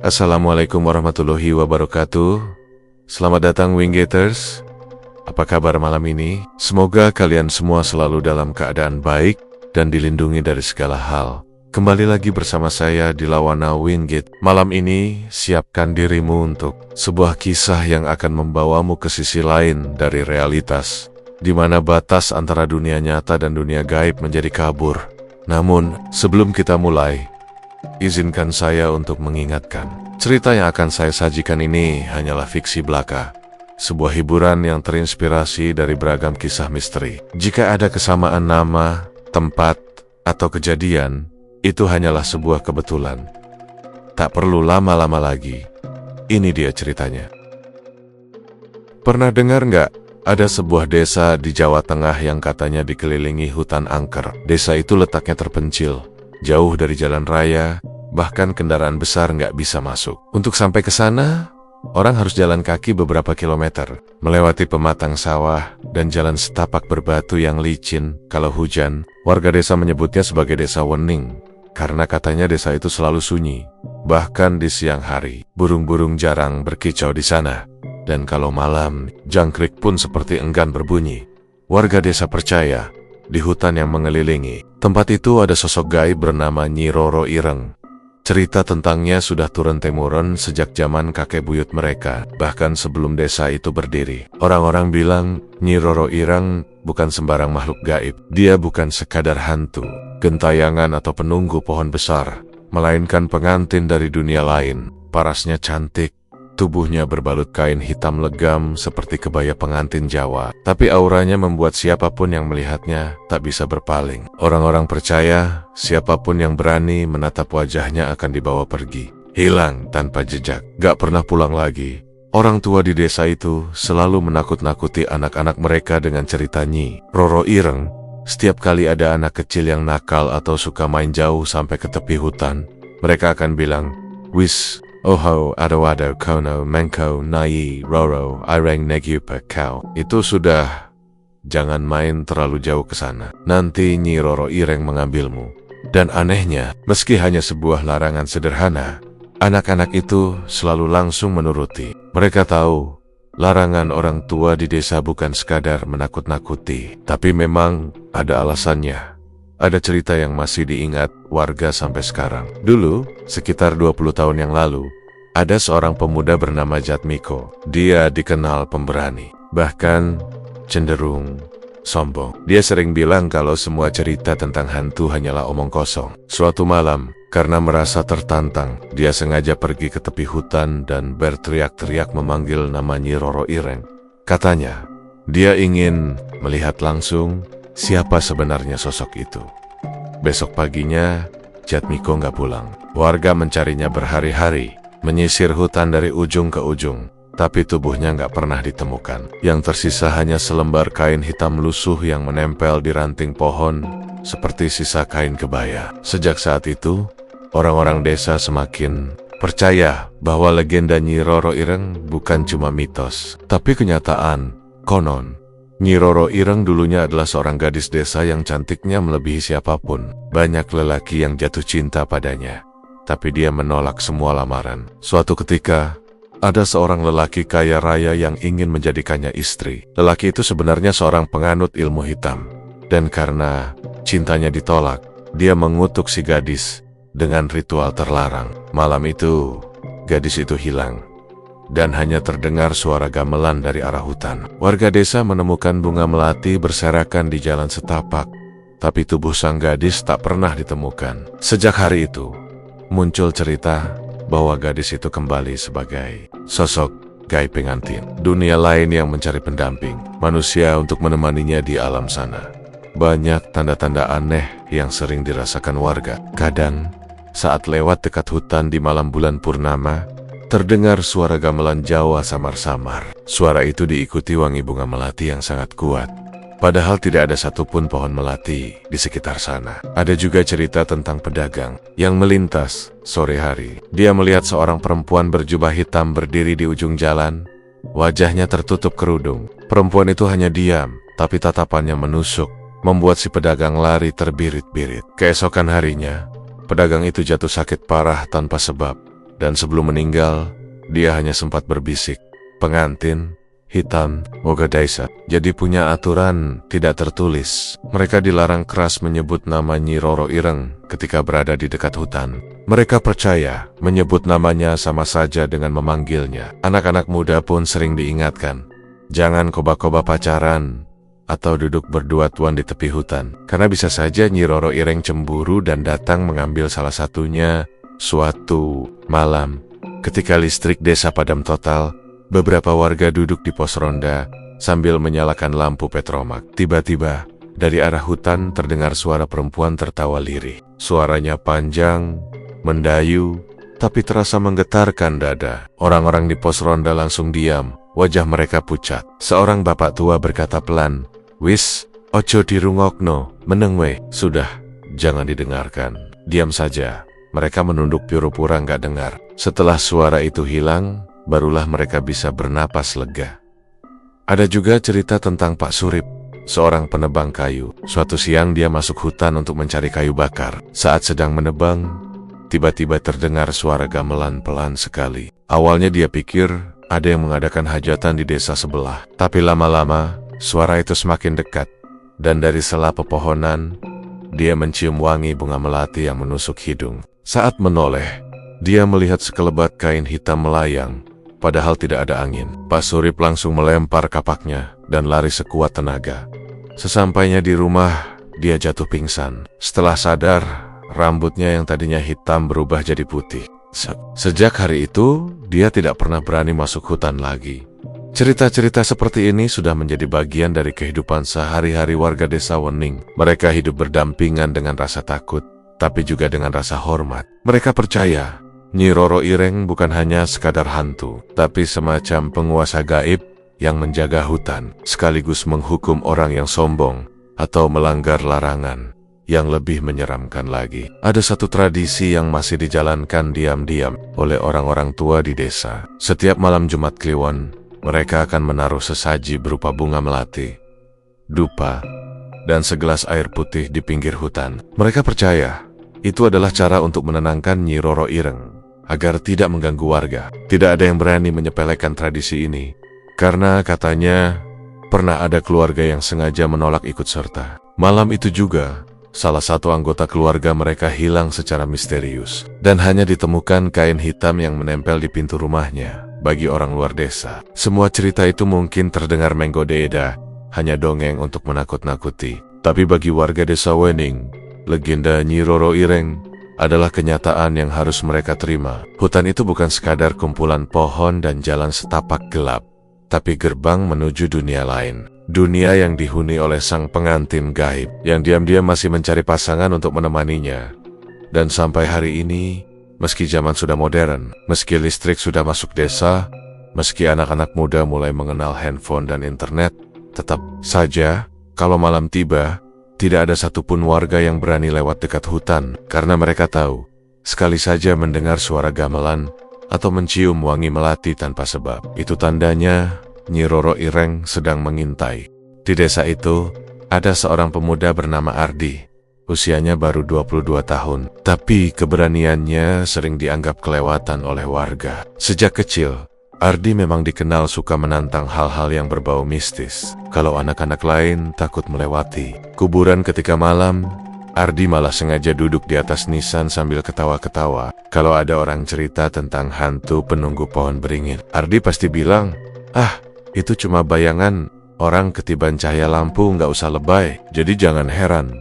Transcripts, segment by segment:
Assalamualaikum warahmatullahi wabarakatuh. Selamat datang Winggaters. Apa kabar malam ini? Semoga kalian semua selalu dalam keadaan baik dan dilindungi dari segala hal. Kembali lagi bersama saya di Lawana Wingate. Malam ini siapkan dirimu untuk sebuah kisah yang akan membawamu ke sisi lain dari realitas, di mana batas antara dunia nyata dan dunia gaib menjadi kabur. Namun, sebelum kita mulai, izinkan saya untuk mengingatkan, cerita yang akan saya sajikan ini hanyalah fiksi belaka, sebuah hiburan yang terinspirasi dari beragam kisah misteri. Jika ada kesamaan nama, tempat, atau kejadian, itu hanyalah sebuah kebetulan. Tak perlu lama-lama lagi, ini dia ceritanya. Pernah dengar nggak? Ada sebuah desa di Jawa Tengah yang katanya dikelilingi hutan angker. Desa itu letaknya terpencil, jauh dari jalan raya, bahkan kendaraan besar nggak bisa masuk. Untuk sampai ke sana, orang harus jalan kaki beberapa kilometer, melewati pematang sawah dan jalan setapak berbatu yang licin. Kalau hujan, warga desa menyebutnya sebagai desa Wening, karena katanya desa itu selalu sunyi. Bahkan di siang hari, burung-burung jarang berkicau di sana. Dan kalau malam, jangkrik pun seperti enggan berbunyi. Warga desa percaya, di hutan yang mengelilingi tempat itu ada sosok gaib bernama Nyi Roro Ireng. Cerita tentangnya sudah turun-temurun sejak zaman kakek buyut mereka, bahkan sebelum desa itu berdiri. Orang-orang bilang Nyi Roro Ireng bukan sembarang makhluk gaib. Dia bukan sekadar hantu, gentayangan atau penunggu pohon besar, melainkan pengantin dari dunia lain. Parasnya cantik, tubuhnya berbalut kain hitam legam seperti kebaya pengantin Jawa, tapi auranya membuat siapapun yang melihatnya tak bisa berpaling. Orang-orang percaya siapapun yang berani menatap wajahnya akan dibawa pergi, hilang tanpa jejak, gak pernah pulang lagi. Orang tua di desa itu selalu menakut-nakuti anak-anak mereka dengan cerita Nyi Roro Ireng. Setiap kali ada anak kecil yang nakal atau suka main jauh sampai ke tepi hutan, mereka akan bilang, "Wis, Oho, ado-ado, kono, mengko, nai, roro, ireng negiupa kau." Itu sudah, jangan main terlalu jauh ke sana. Nanti Nyi Roro Ireng mengambilmu. Dan anehnya, meski hanya sebuah larangan sederhana, anak-anak itu selalu langsung menuruti. Mereka tahu, larangan orang tua di desa bukan sekadar menakut-nakuti, tapi memang ada alasannya. Ada cerita yang masih diingat warga sampai sekarang. Dulu, sekitar 20 tahun yang lalu, ada seorang pemuda bernama Jatmiko. Dia dikenal pemberani, bahkan cenderung sombong. Dia sering bilang kalau semua cerita tentang hantu hanyalah omong kosong. Suatu malam, karena merasa tertantang, dia sengaja pergi ke tepi hutan dan berteriak-teriak memanggil nama Nyi Roro Ireng. Katanya, dia ingin melihat langsung siapa sebenarnya sosok itu. Besok paginya, Jatmiko nggak pulang. Warga mencarinya berhari-hari, menyisir hutan dari ujung ke ujung, tapi tubuhnya nggak pernah ditemukan. Yang tersisa hanya selembar kain hitam lusuh yang menempel di ranting pohon, seperti sisa kain kebaya. Sejak saat itu, orang-orang desa semakin percaya bahwa legenda Nyi Roro Ireng bukan cuma mitos, tapi kenyataan. Konon, Nyi Roro Ireng dulunya adalah seorang gadis desa yang cantiknya melebihi siapapun. Banyak lelaki yang jatuh cinta padanya, tapi dia menolak semua lamaran. Suatu ketika, ada seorang lelaki kaya raya yang ingin menjadikannya istri. Lelaki itu sebenarnya seorang penganut ilmu hitam, dan karena cintanya ditolak, dia mengutuk si gadis dengan ritual terlarang. Malam itu, gadis itu hilang, dan hanya terdengar suara gamelan dari arah hutan. Warga desa menemukan bunga melati berserakan di jalan setapak, tapi tubuh sang gadis tak pernah ditemukan. Sejak hari itu, muncul cerita bahwa gadis itu kembali sebagai sosok gaib pengantin. Dunia lain yang mencari pendamping manusia untuk menemaninya di alam sana. Banyak tanda-tanda aneh yang sering dirasakan warga. Kadang, saat lewat dekat hutan di malam bulan purnama, terdengar suara gamelan Jawa samar-samar. Suara itu diikuti wangi bunga melati yang sangat kuat. Padahal tidak ada satupun pohon melati di sekitar sana. Ada juga cerita tentang pedagang yang melintas sore hari. Dia melihat seorang perempuan berjubah hitam berdiri di ujung jalan. Wajahnya tertutup kerudung. Perempuan itu hanya diam, tapi tatapannya menusuk, membuat si pedagang lari terbirit-birit. Keesokan harinya, pedagang itu jatuh sakit parah tanpa sebab. Dan sebelum meninggal, dia hanya sempat berbisik, "Pengantin hitam Mogadishu." Jadi punya aturan tidak tertulis. Mereka dilarang keras menyebut nama Nyi Roro Ireng ketika berada di dekat hutan. Mereka percaya menyebut namanya sama saja dengan memanggilnya. Anak-anak muda pun sering diingatkan, jangan koba-koba pacaran atau duduk berdua-duaan di tepi hutan. Karena bisa saja Nyi Roro Ireng cemburu dan datang mengambil salah satunya. Suatu malam, ketika listrik desa padam total, beberapa warga duduk di pos ronda sambil menyalakan lampu petromak. Tiba-tiba, dari arah hutan terdengar suara perempuan tertawa lirih. Suaranya panjang, mendayu, tapi terasa menggetarkan dada. Orang-orang di pos ronda langsung diam, wajah mereka pucat. Seorang bapak tua berkata pelan, "Wis, ojo dirungokno, meneng we." "Sudah, jangan didengarkan. Diam saja." Mereka menunduk pura-pura nggak dengar. Setelah suara itu hilang, barulah mereka bisa bernapas lega. Ada juga cerita tentang Pak Surip, seorang penebang kayu. Suatu siang dia masuk hutan untuk mencari kayu bakar. Saat sedang menebang, tiba-tiba terdengar suara gamelan pelan sekali. Awalnya dia pikir ada yang mengadakan hajatan di desa sebelah. Tapi lama-lama, suara itu semakin dekat. Dan dari sela pepohonan, dia mencium wangi bunga melati yang menusuk hidung. Saat menoleh, dia melihat sekelebat kain hitam melayang, padahal tidak ada angin. Pak Surip langsung melempar kapaknya dan lari sekuat tenaga. Sesampainya di rumah, dia jatuh pingsan. Setelah sadar, rambutnya yang tadinya hitam berubah jadi putih. Sejak hari itu, dia tidak pernah berani masuk hutan lagi. Cerita-cerita seperti ini sudah menjadi bagian dari kehidupan sehari-hari warga desa Wening. Mereka hidup berdampingan dengan rasa takut, tapi juga dengan rasa hormat. Mereka percaya Nyi Roro Ireng bukan hanya sekadar hantu, tapi semacam penguasa gaib yang menjaga hutan, sekaligus menghukum orang yang sombong atau melanggar larangan. Yang lebih menyeramkan lagi, ada satu tradisi yang masih dijalankan diam-diam oleh orang-orang tua di desa. Setiap malam Jumat Kliwon, mereka akan menaruh sesaji berupa bunga melati, dupa, dan segelas air putih di pinggir hutan. Mereka percaya itu adalah cara untuk menenangkan Nyi Roro Ireng agar tidak mengganggu warga. Tidak ada yang berani menyepelekan tradisi ini, karena katanya pernah ada keluarga yang sengaja menolak ikut serta. Malam itu juga, salah satu anggota keluarga mereka hilang secara misterius, dan hanya ditemukan kain hitam yang menempel di pintu rumahnya. Bagi orang luar desa, semua cerita itu mungkin terdengar menggoda, hanya dongeng untuk menakut-nakuti. Tapi bagi warga desa Wening, legenda Nyi Roro Ireng adalah kenyataan yang harus mereka terima. Hutan itu bukan sekadar kumpulan pohon dan jalan setapak gelap, tapi gerbang menuju dunia lain. Dunia yang dihuni oleh sang pengantin gaib, yang diam-diam masih mencari pasangan untuk menemaninya. Dan sampai hari ini, meski zaman sudah modern, meski listrik sudah masuk desa, meski anak-anak muda mulai mengenal handphone dan internet, tetap saja, kalau malam tiba, tidak ada satupun warga yang berani lewat dekat hutan, karena mereka tahu, sekali saja mendengar suara gamelan atau mencium wangi melati tanpa sebab, itu tandanya Nyi Roro Ireng sedang mengintai. Di desa itu, ada seorang pemuda bernama Ardi. Usianya baru 22 tahun, tapi keberaniannya sering dianggap kelewatan oleh warga. Sejak kecil, Ardi memang dikenal suka menantang hal-hal yang berbau mistis. Kalau anak-anak lain takut melewati kuburan ketika malam, Ardi malah sengaja duduk di atas nisan sambil ketawa-ketawa. Kalau ada orang cerita tentang hantu penunggu pohon beringin, Ardi pasti bilang, "Ah, itu cuma bayangan orang ketiban cahaya lampu, nggak usah lebay." Jadi jangan heran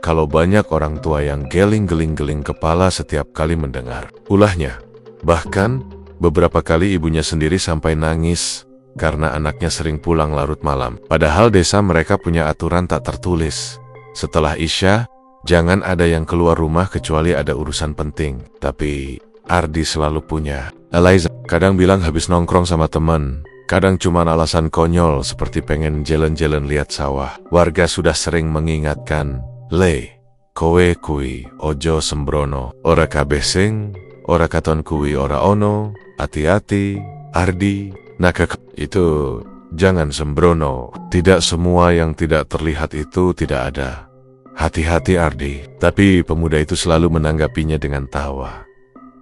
kalau banyak orang tua yang geling-geling kepala setiap kali mendengar ulahnya. Bahkan, beberapa kali ibunya sendiri sampai nangis karena anaknya sering pulang larut malam. Padahal desa mereka punya aturan tak tertulis. Setelah Isya, jangan ada yang keluar rumah kecuali ada urusan penting. Tapi Ardi selalu punya alasan. Kadang bilang habis nongkrong sama teman, kadang cuma alasan konyol seperti pengen jalan-jalan lihat sawah. Warga sudah sering mengingatkan, "Le, kowe kui ojo sembrono, ora kabeh sing, ora katon kui ora ono, hati-hati, Ardi, nakak." Itu jangan sembrono. Tidak semua yang tidak terlihat itu tidak ada. Hati-hati Ardi. Tapi pemuda itu selalu menanggapinya dengan tawa.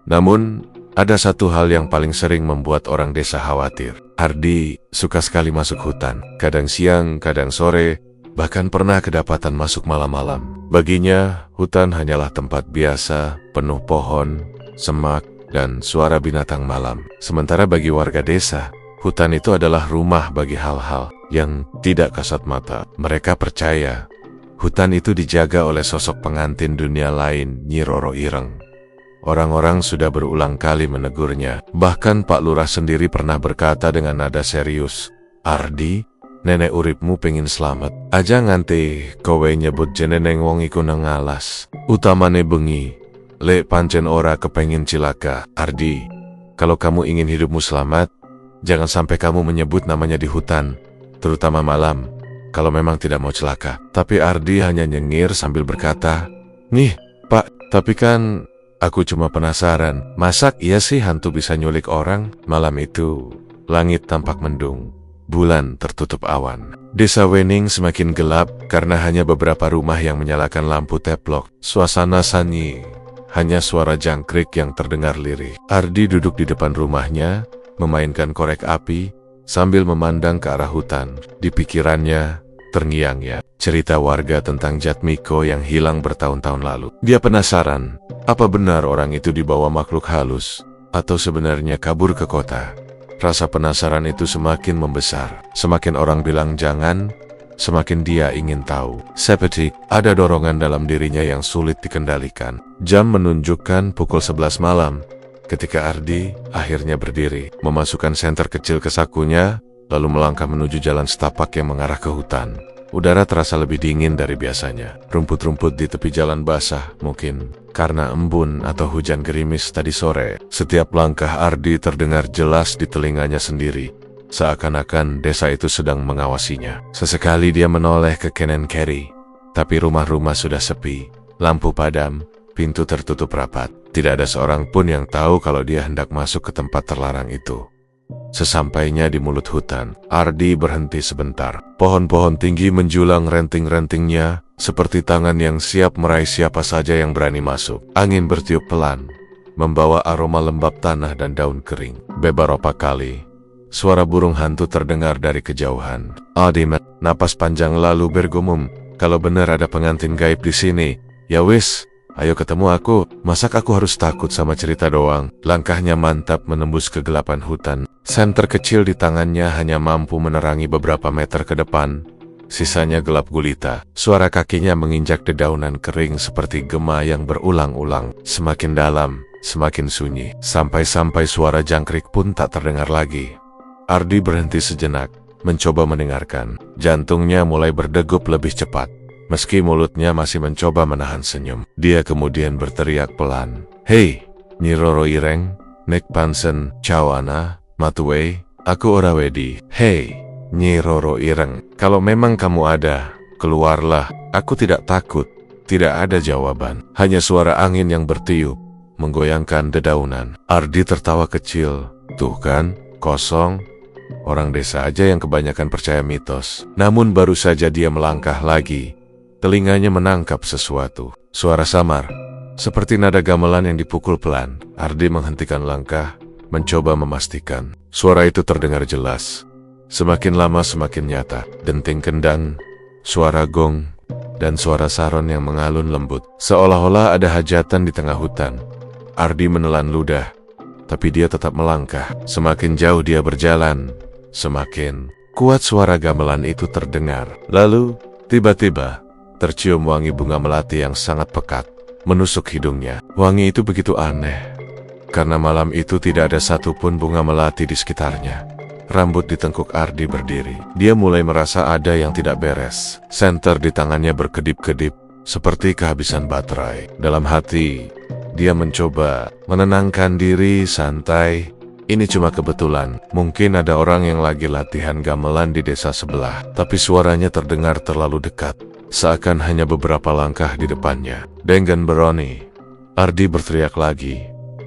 Namun, Ada satu hal yang paling sering membuat orang desa khawatir. Ardi suka sekali masuk hutan. Kadang siang, kadang sore, bahkan pernah kedapatan masuk malam-malam. Baginya, hutan hanyalah tempat biasa, penuh pohon, semak, dan suara binatang malam. Sementara bagi warga desa, hutan itu adalah rumah bagi hal-hal yang tidak kasat mata. Mereka percaya hutan itu dijaga oleh sosok pengantin dunia lain, Nyi Roro Ireng. Orang-orang sudah berulang kali menegurnya. Bahkan Pak Lurah sendiri pernah berkata dengan nada serius, "Ardi, nenek uripmu pengen selamat. Aja nganti kowe nyebut jeneneng wong iku nang alas. Utamane bengi, lek pancen ora kepengin cilaka. Ardi, kalau kamu ingin hidupmu selamat, jangan sampai kamu menyebut namanya di hutan, terutama malam, kalau memang tidak mau celaka." Tapi Ardi hanya nyengir sambil berkata, "Nih, Pak, tapi kan aku cuma penasaran, masak iya sih hantu bisa nyulik orang?" Malam itu, langit tampak mendung, bulan tertutup awan. Desa Wening semakin gelap karena hanya beberapa rumah yang menyalakan lampu teplok. Suasana sunyi, hanya suara jangkrik yang terdengar lirih. Ardi duduk di depan rumahnya, memainkan korek api, sambil memandang ke arah hutan. Di pikirannya, terngiang-ngiang cerita warga tentang Jatmiko yang hilang bertahun-tahun lalu. Dia penasaran, apa benar orang itu dibawa makhluk halus, atau sebenarnya kabur ke kota? Rasa penasaran itu semakin membesar. Semakin orang bilang jangan, semakin dia ingin tahu. Seperti ada dorongan dalam dirinya yang sulit dikendalikan. Jam menunjukkan pukul 11 malam, ketika Ardi akhirnya berdiri, memasukkan senter kecil ke sakunya, lalu melangkah menuju jalan setapak yang mengarah ke hutan. Udara terasa lebih dingin dari biasanya. Rumput-rumput di tepi jalan basah, mungkin karena embun atau hujan gerimis tadi sore. Setiap langkah Ardi terdengar jelas di telinganya sendiri, seakan-akan desa itu sedang mengawasinya. Sesekali dia menoleh ke kanan kiri, tapi rumah-rumah sudah sepi, lampu padam, pintu tertutup rapat. Tidak ada seorang pun yang tahu kalau dia hendak masuk ke tempat terlarang itu. Sesampainya di mulut hutan, Ardi berhenti sebentar. Pohon-pohon tinggi menjulang renting-rentingnya, seperti tangan yang siap meraih siapa saja yang berani masuk. Angin bertiup pelan, membawa aroma lembab tanah dan daun kering. Beberapa kali, suara burung hantu terdengar dari kejauhan. Ardi napas panjang lalu bergumam, "Kalau benar ada pengantin gaib di sini, ya wis, ayo ketemu aku. Masak aku harus takut sama cerita doang." Langkahnya mantap menembus kegelapan hutan. Senter kecil di tangannya hanya mampu menerangi beberapa meter ke depan. Sisanya gelap gulita. Suara kakinya menginjak dedaunan kering seperti gema yang berulang-ulang. Semakin dalam, semakin sunyi. Sampai-sampai suara jangkrik pun tak terdengar lagi. Ardi berhenti sejenak, mencoba mendengarkan. Jantungnya mulai berdegup lebih cepat. Meski mulutnya masih mencoba menahan senyum. Dia kemudian berteriak pelan, "Hei, Nyi Roro Ireng, Nek Pansen, Cawana, Matuwe, aku ora wedi." "Hei, Nyi Roro Ireng, kalau memang kamu ada, keluarlah." "Aku tidak takut." Tidak ada jawaban, hanya suara angin yang bertiup, menggoyangkan dedaunan. Ardi tertawa kecil. Tuh kan, kosong. Orang desa aja yang kebanyakan percaya mitos. Namun baru saja dia melangkah lagi, telinganya menangkap sesuatu. Suara samar, seperti nada gamelan yang dipukul pelan. Ardi menghentikan langkah, mencoba memastikan. Suara itu terdengar jelas. Semakin lama semakin nyata. Denting kendang, suara gong, dan suara saron yang mengalun lembut. Seolah-olah ada hajatan di tengah hutan. Ardi menelan ludah, tapi dia tetap melangkah. Semakin jauh dia berjalan, semakin kuat suara gamelan itu terdengar. Lalu, tiba-tiba, tercium wangi bunga melati yang sangat pekat, menusuk hidungnya. Wangi itu begitu aneh, karena malam itu tidak ada satupun bunga melati di sekitarnya. Rambut di tengkuk Ardi berdiri. Dia mulai merasa ada yang tidak beres. Senter di tangannya berkedip-kedip, seperti kehabisan baterai. Dalam hati, dia mencoba menenangkan diri santai. Ini cuma kebetulan. Mungkin ada orang yang lagi latihan gamelan di desa sebelah, tapi suaranya terdengar terlalu dekat, seakan hanya beberapa langkah di depannya. Dengan berani, Ardi berteriak lagi,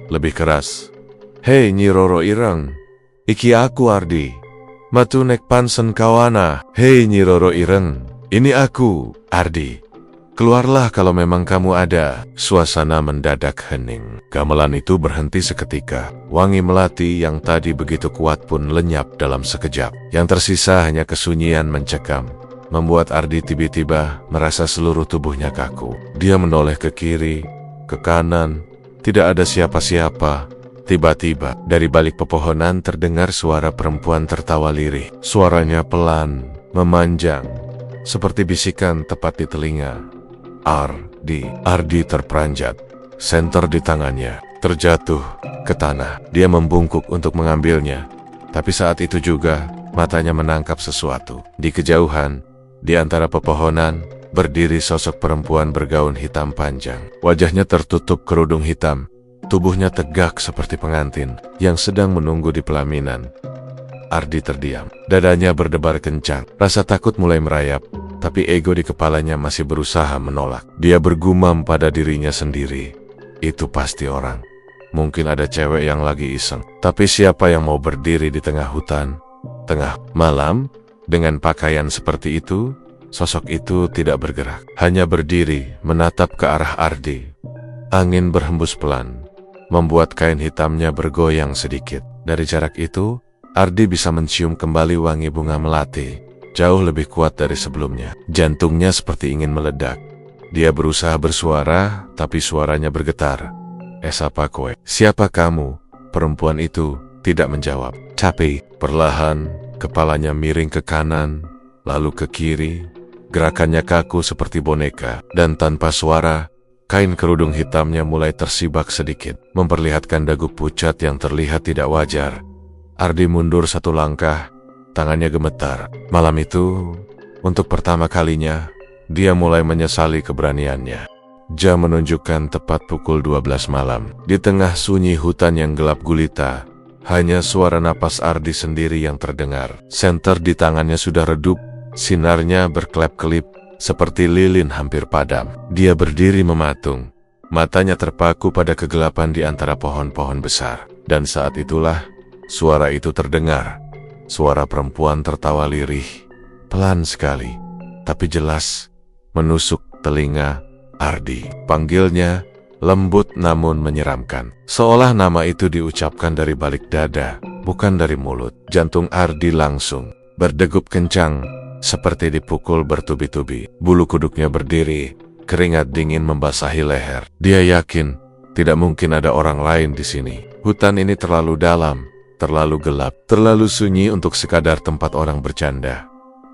lebih keras. "Hei Nyi Roro Ireng, iki aku Ardi. Matu Nek Pansen Cawana." "Hei Nyi Roro Ireng, ini aku, Ardi. Keluarlah kalau memang kamu ada. Suasana mendadak hening. Gamelan itu berhenti seketika. Wangi melati yang tadi begitu kuat pun lenyap dalam sekejap. Yang tersisa hanya kesunyian mencekam, membuat Ardi tiba-tiba merasa seluruh tubuhnya kaku. Dia menoleh ke kiri, ke kanan, tidak ada siapa-siapa. Tiba-tiba, dari balik pepohonan terdengar suara perempuan tertawa lirih. Suaranya pelan, memanjang, seperti bisikan tepat di telinga. Ardi terperanjat. Senter di tangannya terjatuh ke tanah. Dia membungkuk untuk mengambilnya. Tapi saat itu juga, matanya menangkap sesuatu. Di kejauhan, di antara pepohonan, berdiri sosok perempuan bergaun hitam panjang. Wajahnya tertutup kerudung hitam. Tubuhnya tegak seperti pengantin yang sedang menunggu di pelaminan. Ardi terdiam. Dadanya berdebar kencang. Rasa takut mulai merayap, tapi ego di kepalanya masih berusaha menolak. Dia bergumam pada dirinya sendiri. Itu pasti orang. Mungkin ada cewek yang lagi iseng. Tapi siapa yang mau berdiri di tengah hutan, tengah malam, dengan pakaian seperti itu? Sosok itu tidak bergerak. Hanya berdiri, menatap ke arah Ardi. Angin berhembus pelan, membuat kain hitamnya bergoyang sedikit. Dari jarak itu, Ardi bisa mencium kembali wangi bunga melati, jauh lebih kuat dari sebelumnya. Jantungnya seperti ingin meledak. Dia berusaha bersuara, tapi suaranya bergetar. Siapa kowe? Siapa kamu? Perempuan itu tidak menjawab. Tapi, perlahan, kepalanya miring ke kanan, lalu ke kiri. Gerakannya kaku seperti boneka, dan tanpa suara, kain kerudung hitamnya mulai tersibak sedikit, memperlihatkan dagu pucat yang terlihat tidak wajar. Ardi mundur satu langkah, tangannya gemetar. Malam itu, untuk pertama kalinya, dia mulai menyesali keberaniannya. Jam menunjukkan tepat pukul 12 malam. Di tengah sunyi hutan yang gelap gulita, hanya suara napas Ardi sendiri yang terdengar. Senter di tangannya sudah redup, sinarnya berkelap-kelip, seperti lilin hampir padam. Dia berdiri mematung, matanya terpaku pada kegelapan di antara pohon-pohon besar. Dan saat itulah, suara itu terdengar. Suara perempuan tertawa lirih, pelan sekali, tapi jelas, menusuk telinga Ardi. Panggilnya lembut namun menyeramkan. Seolah nama itu diucapkan dari balik dada, bukan dari mulut. Jantung Ardi langsung berdegup kencang, seperti dipukul bertubi-tubi. Bulu kuduknya berdiri, keringat dingin membasahi leher. Dia yakin tidak mungkin ada orang lain di sini. Hutan ini terlalu dalam, terlalu gelap, terlalu sunyi untuk sekadar tempat orang bercanda.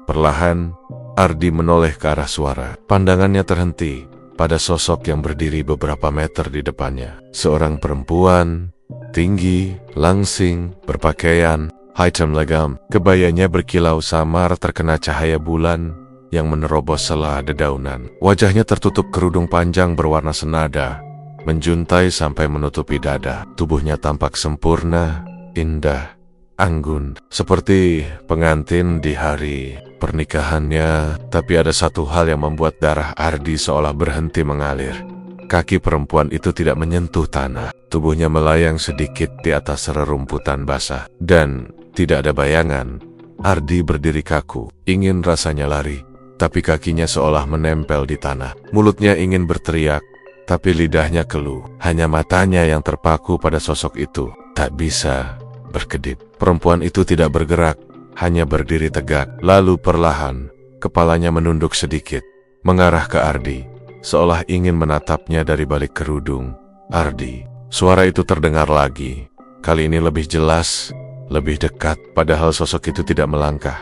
Perlahan, Ardi menoleh ke arah suara. Pandangannya terhenti pada sosok yang berdiri beberapa meter di depannya. Seorang perempuan, tinggi, langsing, berpakaian hitam legam. Kebayanya berkilau samar terkena cahaya bulan yang menerobos sela dedaunan. Wajahnya tertutup kerudung panjang berwarna senada, menjuntai sampai menutupi dada. Tubuhnya tampak sempurna, indah, anggun, seperti pengantin di hari pernikahannya. Tapi ada satu hal yang membuat darah Ardi seolah berhenti mengalir. Kaki perempuan itu tidak menyentuh tanah. Tubuhnya melayang sedikit di atas rerumputan basah. Dan tidak ada bayangan. Ardi berdiri kaku, ingin rasanya lari, tapi kakinya seolah menempel di tanah. Mulutnya ingin berteriak, tapi lidahnya keluh. Hanya matanya yang terpaku pada sosok itu, tak bisa berkedip. Perempuan itu tidak bergerak, hanya berdiri tegak. Lalu perlahan, kepalanya menunduk sedikit, mengarah ke Ardi, seolah ingin menatapnya dari balik kerudung. Ardi. Suara itu terdengar lagi, kali ini lebih jelas, lebih dekat, padahal sosok itu tidak melangkah.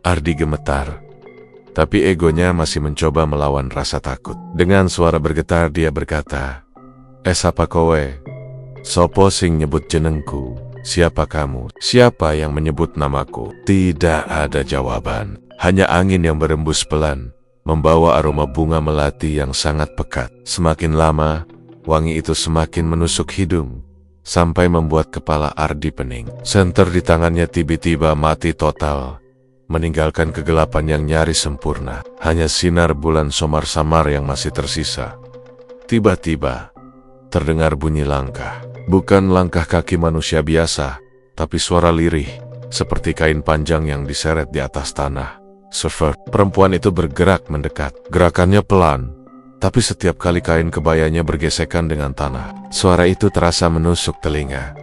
Ardi gemetar, tapi egonya masih mencoba melawan rasa takut. Dengan suara bergetar dia berkata, "Sapa kowe? Sopo sing nyebut jenengku? Siapa kamu? Siapa yang menyebut namaku?" Tidak ada jawaban, hanya angin yang berembus pelan, membawa aroma bunga melati yang sangat pekat. Semakin lama, wangi itu semakin menusuk hidung, sampai membuat kepala Ardi pening. Senter di tangannya tiba-tiba mati total, meninggalkan kegelapan yang nyaris sempurna. Hanya sinar bulan samar-samar yang masih tersisa. Tiba-tiba, terdengar bunyi langkah. Bukan langkah kaki manusia biasa, tapi suara lirih, seperti kain panjang yang diseret di atas tanah. Server, perempuan itu bergerak mendekat. Gerakannya pelan, tapi setiap kali kain kebayanya bergesekan dengan tanah, suara itu terasa menusuk telinga.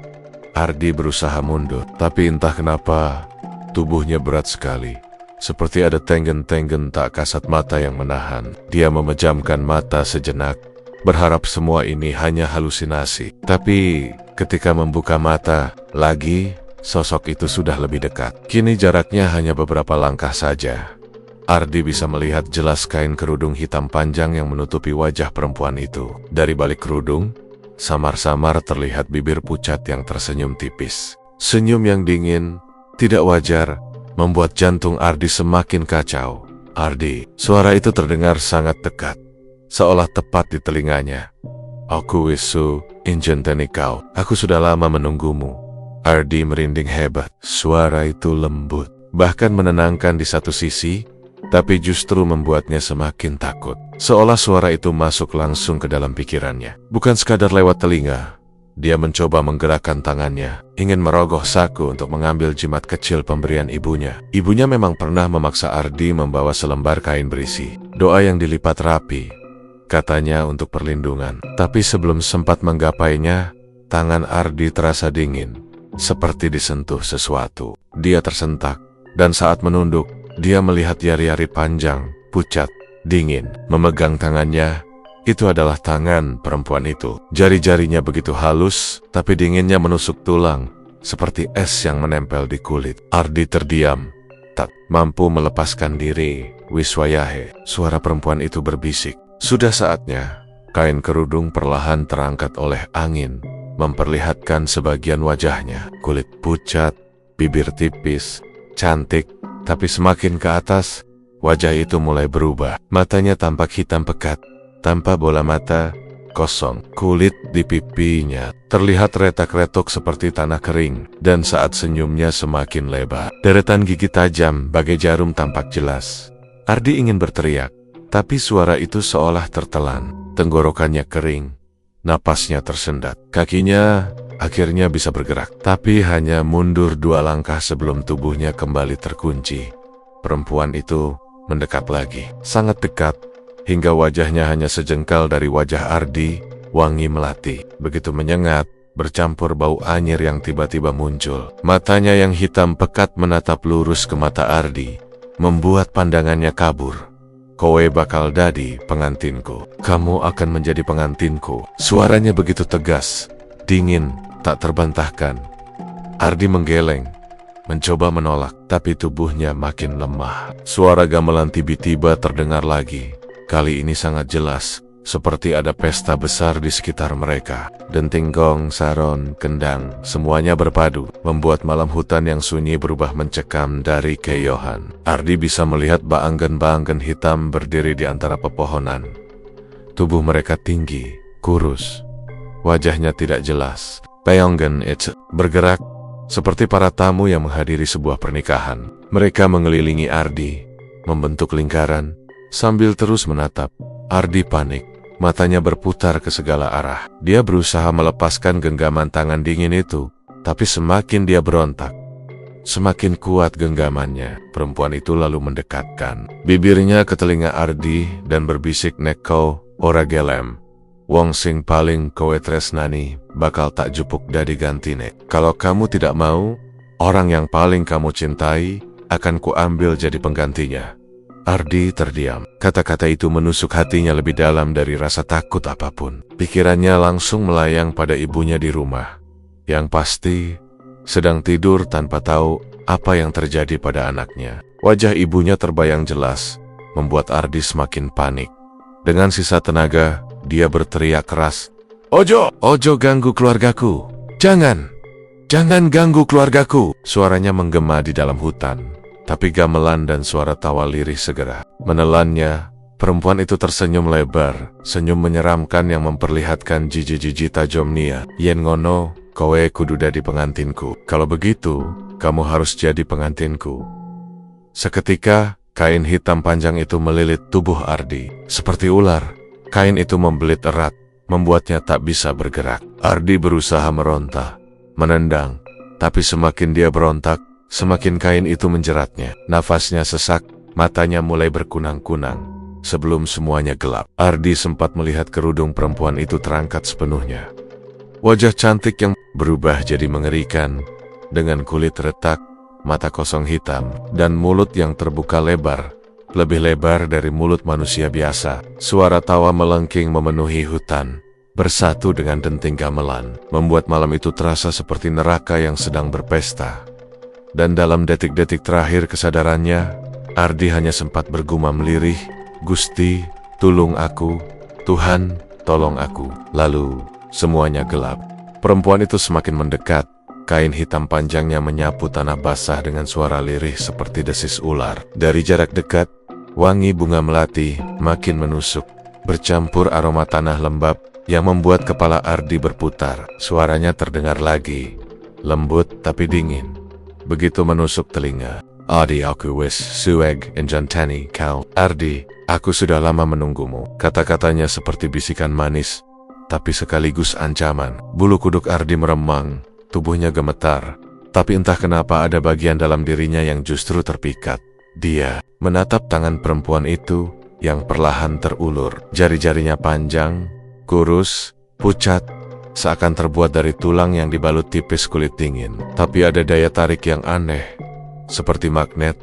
Ardi berusaha mundur, tapi entah kenapa tubuhnya berat sekali. Seperti ada tenggen-tenggen tak kasat mata yang menahan. Dia memejamkan mata sejenak, berharap semua ini hanya halusinasi. Tapi ketika membuka mata lagi, sosok itu sudah lebih dekat. Kini jaraknya hanya beberapa langkah saja. Ardi bisa melihat jelas kain kerudung hitam panjang yang menutupi wajah perempuan itu. Dari balik kerudung, samar-samar terlihat bibir pucat yang tersenyum tipis. Senyum yang dingin, tidak wajar, membuat jantung Ardi semakin kacau. Ardi, suara itu terdengar sangat dekat, seolah tepat di telinganya. Aku wisu, injenteni kau. Aku sudah lama menunggumu. Ardi merinding hebat. Suara itu lembut, bahkan menenangkan di satu sisi, tapi justru membuatnya semakin takut. Seolah suara itu masuk langsung ke dalam pikirannya. Bukan sekadar lewat telinga. Dia mencoba menggerakkan tangannya, ingin merogoh saku untuk mengambil jimat kecil pemberian ibunya. Ibunya memang pernah memaksa Ardi membawa selembar kain berisi doa yang dilipat rapi, katanya untuk perlindungan. Tapi sebelum sempat menggapainya, tangan Ardi terasa dingin, seperti disentuh sesuatu. Dia tersentak, dan saat menunduk, dia melihat jari-jari panjang, pucat, dingin, memegang tangannya. Itu adalah tangan perempuan itu. Jari-jarinya begitu halus, tapi dinginnya menusuk tulang, seperti es yang menempel di kulit. Ardi terdiam, tak mampu melepaskan diri. Wiswayahe, suara perempuan itu berbisik. Sudah saatnya. Kain kerudung perlahan terangkat oleh angin, memperlihatkan sebagian wajahnya. Kulit pucat, bibir tipis, cantik, tapi semakin ke atas, wajah itu mulai berubah. Matanya tampak hitam pekat, tanpa bola mata, kosong. Kulit di pipinya terlihat retak-retok seperti tanah kering, dan saat senyumnya semakin lebar, deretan gigi tajam bagai jarum tampak jelas. Ardi ingin berteriak, tapi suara itu seolah tertelan. Tenggorokannya kering, napasnya tersendat. Kakinya akhirnya bisa bergerak, tapi hanya mundur 2 langkah sebelum tubuhnya kembali terkunci. Perempuan itu mendekat lagi, sangat dekat, hingga wajahnya hanya sejengkal dari wajah Ardi. Wangi melati, begitu menyengat, bercampur bau anyir yang tiba-tiba muncul. Matanya yang hitam pekat menatap lurus ke mata Ardi, membuat pandangannya kabur. Kowe bakal dadi pengantinku. Kamu akan menjadi pengantinku. Suaranya begitu tegas, dingin, tak terbantahkan. Ardi menggeleng, mencoba menolak, tapi tubuhnya makin lemah. Suara gamelan tiba-tiba terdengar lagi. Kali ini sangat jelas, seperti ada pesta besar di sekitar mereka. Denting gong, saron, kendang, semuanya berpadu, membuat malam hutan yang sunyi berubah mencekam dari keyohan. Ardi bisa melihat baanggen-baanggen hitam berdiri di antara pepohonan. Tubuh mereka tinggi, kurus, wajahnya tidak jelas. Peonggen itu bergerak, seperti para tamu yang menghadiri sebuah pernikahan. Mereka mengelilingi Ardi, membentuk lingkaran, sambil terus menatap. Ardi panik, matanya berputar ke segala arah. Dia berusaha melepaskan genggaman tangan dingin itu, tapi semakin dia berontak, semakin kuat genggamannya. Perempuan itu lalu mendekatkan bibirnya ke telinga Ardi dan berbisik, "Neko, ora gelem. Wong sing paling kowe tresnani, bakal tak jupuk dadi gantine. Kalau kamu tidak mau, orang yang paling kamu cintai, akan kuambil jadi penggantinya." Ardi terdiam. Kata-kata itu menusuk hatinya lebih dalam dari rasa takut apapun. Pikirannya langsung melayang pada ibunya di rumah, yang pasti sedang tidur tanpa tahu apa yang terjadi pada anaknya. Wajah ibunya terbayang jelas, membuat Ardi semakin panik. Dengan sisa tenaga, dia berteriak keras, "Ojo! Ojo ganggu keluargaku! Jangan! Jangan ganggu keluargaku!" Suaranya menggema di dalam hutan. Tapi gamelan dan suara tawa lirih segera menelannya. Perempuan itu tersenyum lebar, senyum menyeramkan yang memperlihatkan jiji-jiji tajomnia. "Yen ngono, kowe kudu dadi pengantinku. Kalau begitu, kamu harus jadi pengantinku." Seketika, kain hitam panjang itu melilit tubuh Ardi. Seperti ular, kain itu membelit erat, membuatnya tak bisa bergerak. Ardi berusaha meronta, menendang, tapi semakin dia berontak, semakin kain itu menjeratnya. Nafasnya sesak, Matanya mulai berkunang-kunang sebelum semuanya gelap. Ardi sempat melihat kerudung perempuan itu terangkat sepenuhnya. Wajah cantik yang berubah jadi mengerikan, dengan kulit retak, mata kosong hitam, dan mulut yang terbuka lebar, lebih lebar dari mulut manusia biasa. Suara tawa melengking memenuhi hutan, bersatu dengan denting gamelan, membuat malam itu terasa seperti neraka yang sedang berpesta. Dan dalam detik-detik terakhir kesadarannya, Ardi hanya sempat bergumam lirih, "Gusti, tulung aku, Tuhan, tolong aku." Lalu, semuanya gelap. Perempuan itu semakin mendekat, kain hitam panjangnya menyapu tanah basah dengan suara lirih seperti desis ular. Dari jarak dekat, wangi bunga melati makin menusuk, bercampur aroma tanah lembab yang membuat kepala Ardi berputar. Suaranya terdengar lagi, lembut tapi dingin, begitu menusuk telinga. "Ardi, aku wis sueg enjantani kau." "Ardi, aku sudah lama menunggumu." Kata-katanya seperti bisikan manis, tapi sekaligus ancaman. Bulu kuduk Ardi meremang, tubuhnya gemetar, tapi entah kenapa ada bagian dalam dirinya yang justru terpikat. Dia menatap tangan perempuan itu yang perlahan terulur. Jari-jarinya panjang, kurus, pucat, seakan terbuat dari tulang yang dibalut tipis kulit dingin. Tapi ada daya tarik yang aneh, seperti magnet,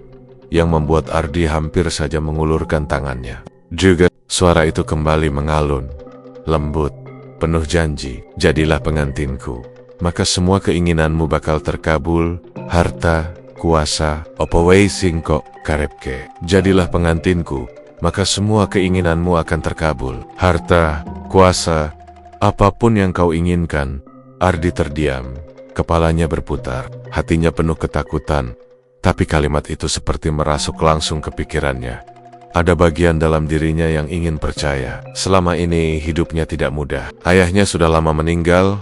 yang membuat Ardi hampir saja mengulurkan tangannya. Juga, suara itu kembali mengalun, lembut, penuh janji. "Jadilah pengantinku, maka semua keinginanmu bakal terkabul, harta, kuasa, opo wei singko karepke." Jadilah pengantinku, maka semua keinginanmu akan terkabul, harta, kuasa, apapun yang kau inginkan. Ardi terdiam, kepalanya berputar, hatinya penuh ketakutan. Tapi kalimat itu seperti merasuk langsung ke pikirannya. Ada bagian dalam dirinya yang ingin percaya. Selama ini hidupnya tidak mudah. Ayahnya sudah lama meninggal,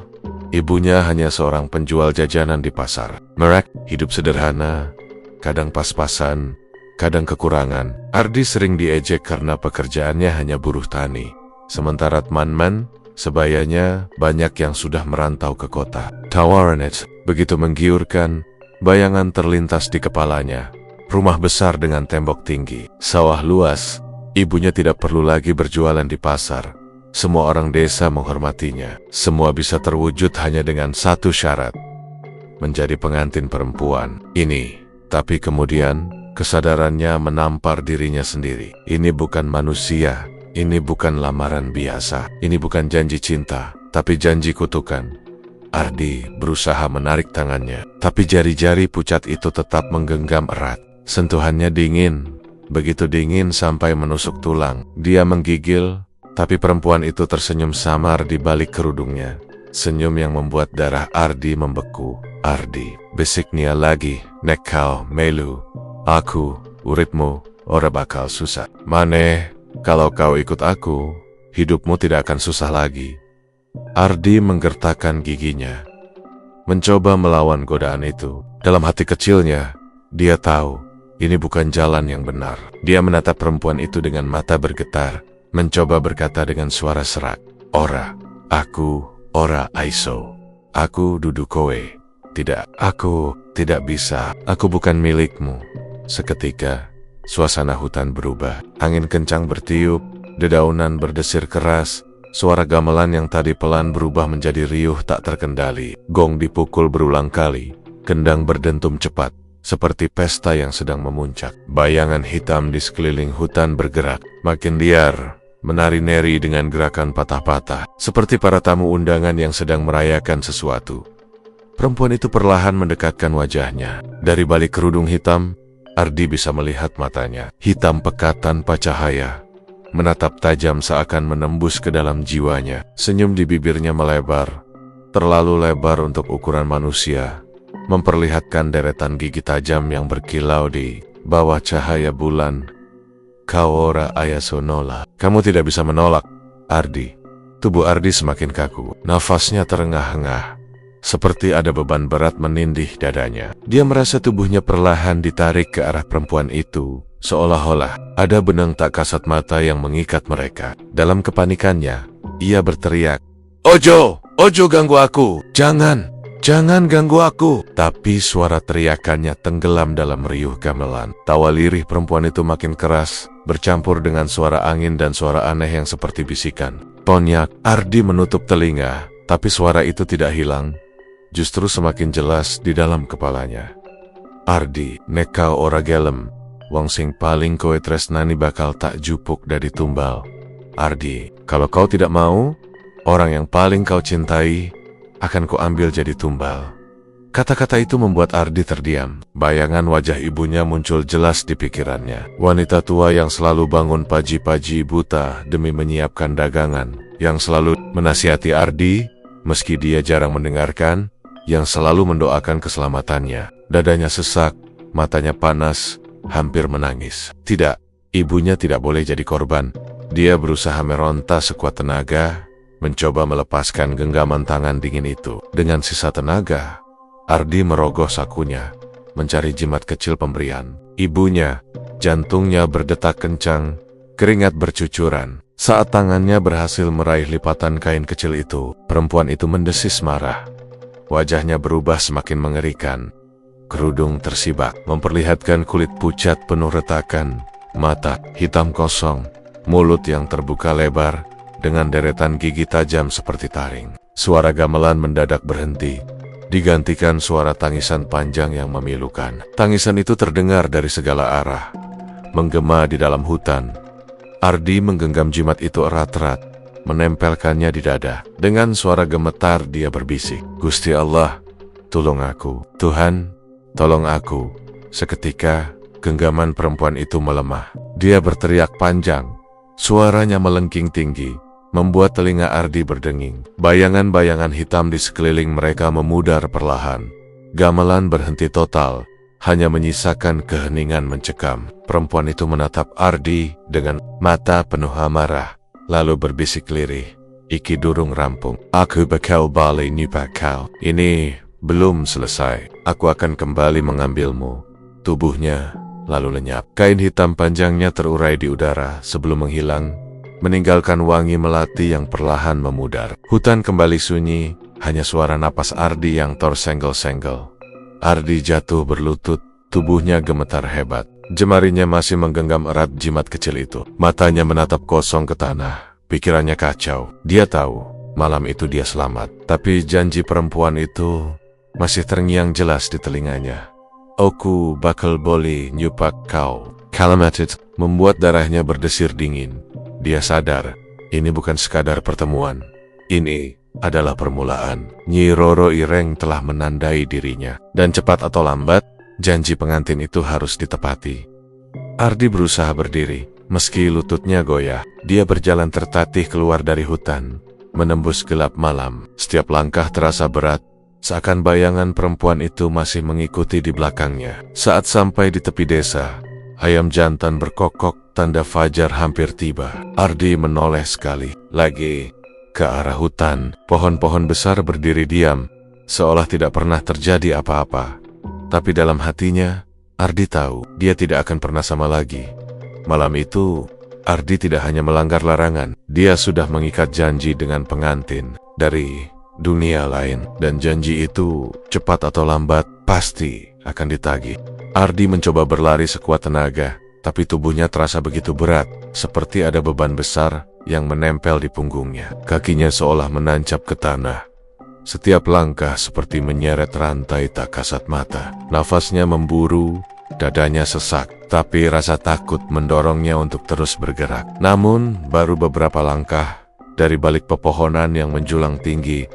ibunya hanya seorang penjual jajanan di pasar. Mereka hidup sederhana, kadang pas-pasan, kadang kekurangan. Ardi sering diejek karena pekerjaannya hanya buruh tani. Sementara teman-teman sebayanya banyak yang sudah merantau ke kota. Tawarannya begitu menggiurkan. Bayangan terlintas di kepalanya. Rumah besar dengan tembok tinggi, sawah luas. Ibunya tidak perlu lagi berjualan di pasar. Semua orang desa menghormatinya. Semua bisa terwujud hanya dengan satu syarat: menjadi pengantin perempuan ini. Tapi kemudian, kesadarannya menampar dirinya sendiri. Ini bukan manusia. Ini bukan lamaran biasa. Ini bukan janji cinta, tapi janji kutukan. Ardi berusaha menarik tangannya, tapi jari-jari pucat itu tetap menggenggam erat. Sentuhannya dingin, begitu dingin sampai menusuk tulang. Dia menggigil, tapi perempuan itu tersenyum samar di balik kerudungnya. Senyum yang membuat darah Ardi membeku. "Ardi," bisiknya lagi, "nek kau melu, aku, uripmu, ora bakal susah. Maneh, kalau kau ikut aku, hidupmu tidak akan susah lagi." Ardi menggertakkan giginya, mencoba melawan godaan itu. Dalam hati kecilnya, dia tahu ini bukan jalan yang benar. Dia menatap perempuan itu dengan mata bergetar, mencoba berkata dengan suara serak, "Ora, aku, ora aiso. Aku dudu kowe. Tidak, aku tidak bisa. Aku bukan milikmu." Seketika, suasana hutan berubah. Angin kencang bertiup, dedaunan berdesir keras. Suara gamelan yang tadi pelan berubah menjadi riuh tak terkendali. Gong dipukul berulang kali, kendang berdentum cepat, seperti pesta yang sedang memuncak. Bayangan hitam di sekeliling hutan bergerak, makin liar, menari-neri dengan gerakan patah-patah, seperti para tamu undangan yang sedang merayakan sesuatu. Perempuan itu perlahan mendekatkan wajahnya. Dari balik kerudung hitam, Ardi bisa melihat matanya, hitam pekat tanpa cahaya, menatap tajam seakan menembus ke dalam jiwanya. Senyum di bibirnya melebar, terlalu lebar untuk ukuran manusia, memperlihatkan deretan gigi tajam yang berkilau di bawah cahaya bulan. "Kau ora ayaso nolak." Kamu tidak bisa menolak, Ardi. Tubuh Ardi semakin kaku, nafasnya terengah-engah, seperti ada beban berat menindih dadanya. Dia merasa tubuhnya perlahan ditarik ke arah perempuan itu, seolah-olah ada benang tak kasat mata yang mengikat mereka. Dalam kepanikannya, ia berteriak, "Ojo! Ojo ganggu aku! Jangan! "Jangan ganggu aku!" Tapi suara teriakannya tenggelam dalam riuh gamelan. Tawa lirih perempuan itu makin keras, bercampur dengan suara angin dan suara aneh yang seperti bisikan. "Tonyak!" Ardi menutup telinga, tapi suara itu tidak hilang, justru semakin jelas di dalam kepalanya. "Ardi, nek kau ora gelem, wong sing paling kowe tresnani bakal tak jupuk dari tumbal. Ardi, kalau kau tidak mau, orang yang paling kau cintai akan ku ambil jadi tumbal." Kata-kata itu membuat Ardi terdiam. Bayangan wajah ibunya muncul jelas di pikirannya. Wanita tua yang selalu bangun pagi-pagi buta demi menyiapkan dagangan, yang selalu menasihati Ardi meski dia jarang mendengarkan, yang selalu mendoakan keselamatannya. Dadanya sesak, matanya panas, hampir menangis. Tidak, ibunya tidak boleh jadi korban. Dia berusaha meronta sekuat tenaga, mencoba melepaskan genggaman tangan dingin itu. Dengan sisa tenaga, Ardi merogoh sakunya, mencari jimat kecil pemberian. Ibunya, jantungnya berdetak kencang, keringat bercucuran. Saat tangannya berhasil meraih lipatan kain kecil itu, perempuan itu mendesis marah. Wajahnya berubah semakin mengerikan. Kerudung tersibak, memperlihatkan kulit pucat penuh retakan, mata hitam kosong, mulut yang terbuka lebar, dengan deretan gigi tajam seperti taring. Suara gamelan mendadak berhenti, digantikan suara tangisan panjang yang memilukan. Tangisan itu terdengar dari segala arah, menggema di dalam hutan. Ardi menggenggam jimat itu erat-erat, menempelkannya di dada. Dengan suara gemetar dia berbisik, "Gusti Allah, tolong aku. Tuhan, tolong aku." Seketika, genggaman perempuan itu melemah. Dia berteriak panjang, suaranya melengking tinggi, membuat telinga Ardi berdenging. Bayangan-bayangan hitam di sekeliling mereka memudar perlahan. Gamelan berhenti total, hanya menyisakan keheningan mencekam. Perempuan itu menatap Ardi dengan mata penuh amarah, lalu berbisik lirih, "Iki durung rampung. Aku bakal balik nyupak kau. Ini belum selesai. Aku akan kembali mengambilmu." Tubuhnya lalu lenyap. Kain hitam panjangnya terurai di udara sebelum menghilang, meninggalkan wangi melati yang perlahan memudar. Hutan kembali sunyi, hanya suara napas Ardi yang tersenggol-senggol. Ardi jatuh berlutut, tubuhnya gemetar hebat. Jemarinya masih menggenggam erat jimat kecil itu. Matanya menatap kosong ke tanah, pikirannya kacau. Dia tahu, malam itu dia selamat. Tapi janji perempuan itu masih terngiang jelas di telinganya. "Aku bakal boleh nyupak kau." Kalimat itu membuat darahnya berdesir dingin. Dia sadar, ini bukan sekadar pertemuan. Ini adalah permulaan. Nyi Roro Ireng telah menandai dirinya. Dan cepat atau lambat, janji pengantin itu harus ditepati. Ardi berusaha berdiri. Meski lututnya goyah, dia berjalan tertatih keluar dari hutan, menembus gelap malam. Setiap langkah terasa berat, seakan bayangan perempuan itu masih mengikuti di belakangnya. Saat sampai di tepi desa, ayam jantan berkokok, tanda fajar hampir tiba. Ardi menoleh sekali lagi ke arah hutan. Pohon-pohon besar berdiri diam, seolah tidak pernah terjadi apa-apa. Tapi dalam hatinya, Ardi tahu dia tidak akan pernah sama lagi. Malam itu, Ardi tidak hanya melanggar larangan, dia sudah mengikat janji dengan pengantin dari dunia lain. Dan janji itu, cepat atau lambat, pasti akan ditagih. Ardi mencoba berlari sekuat tenaga, tapi tubuhnya terasa begitu berat, seperti ada beban besar yang menempel di punggungnya. Kakinya seolah menancap ke tanah. Setiap langkah seperti menyeret rantai tak kasat mata. Nafasnya memburu, dadanya sesak, tapi rasa takut mendorongnya untuk terus bergerak. Namun, baru beberapa langkah, dari balik pepohonan yang menjulang tinggi,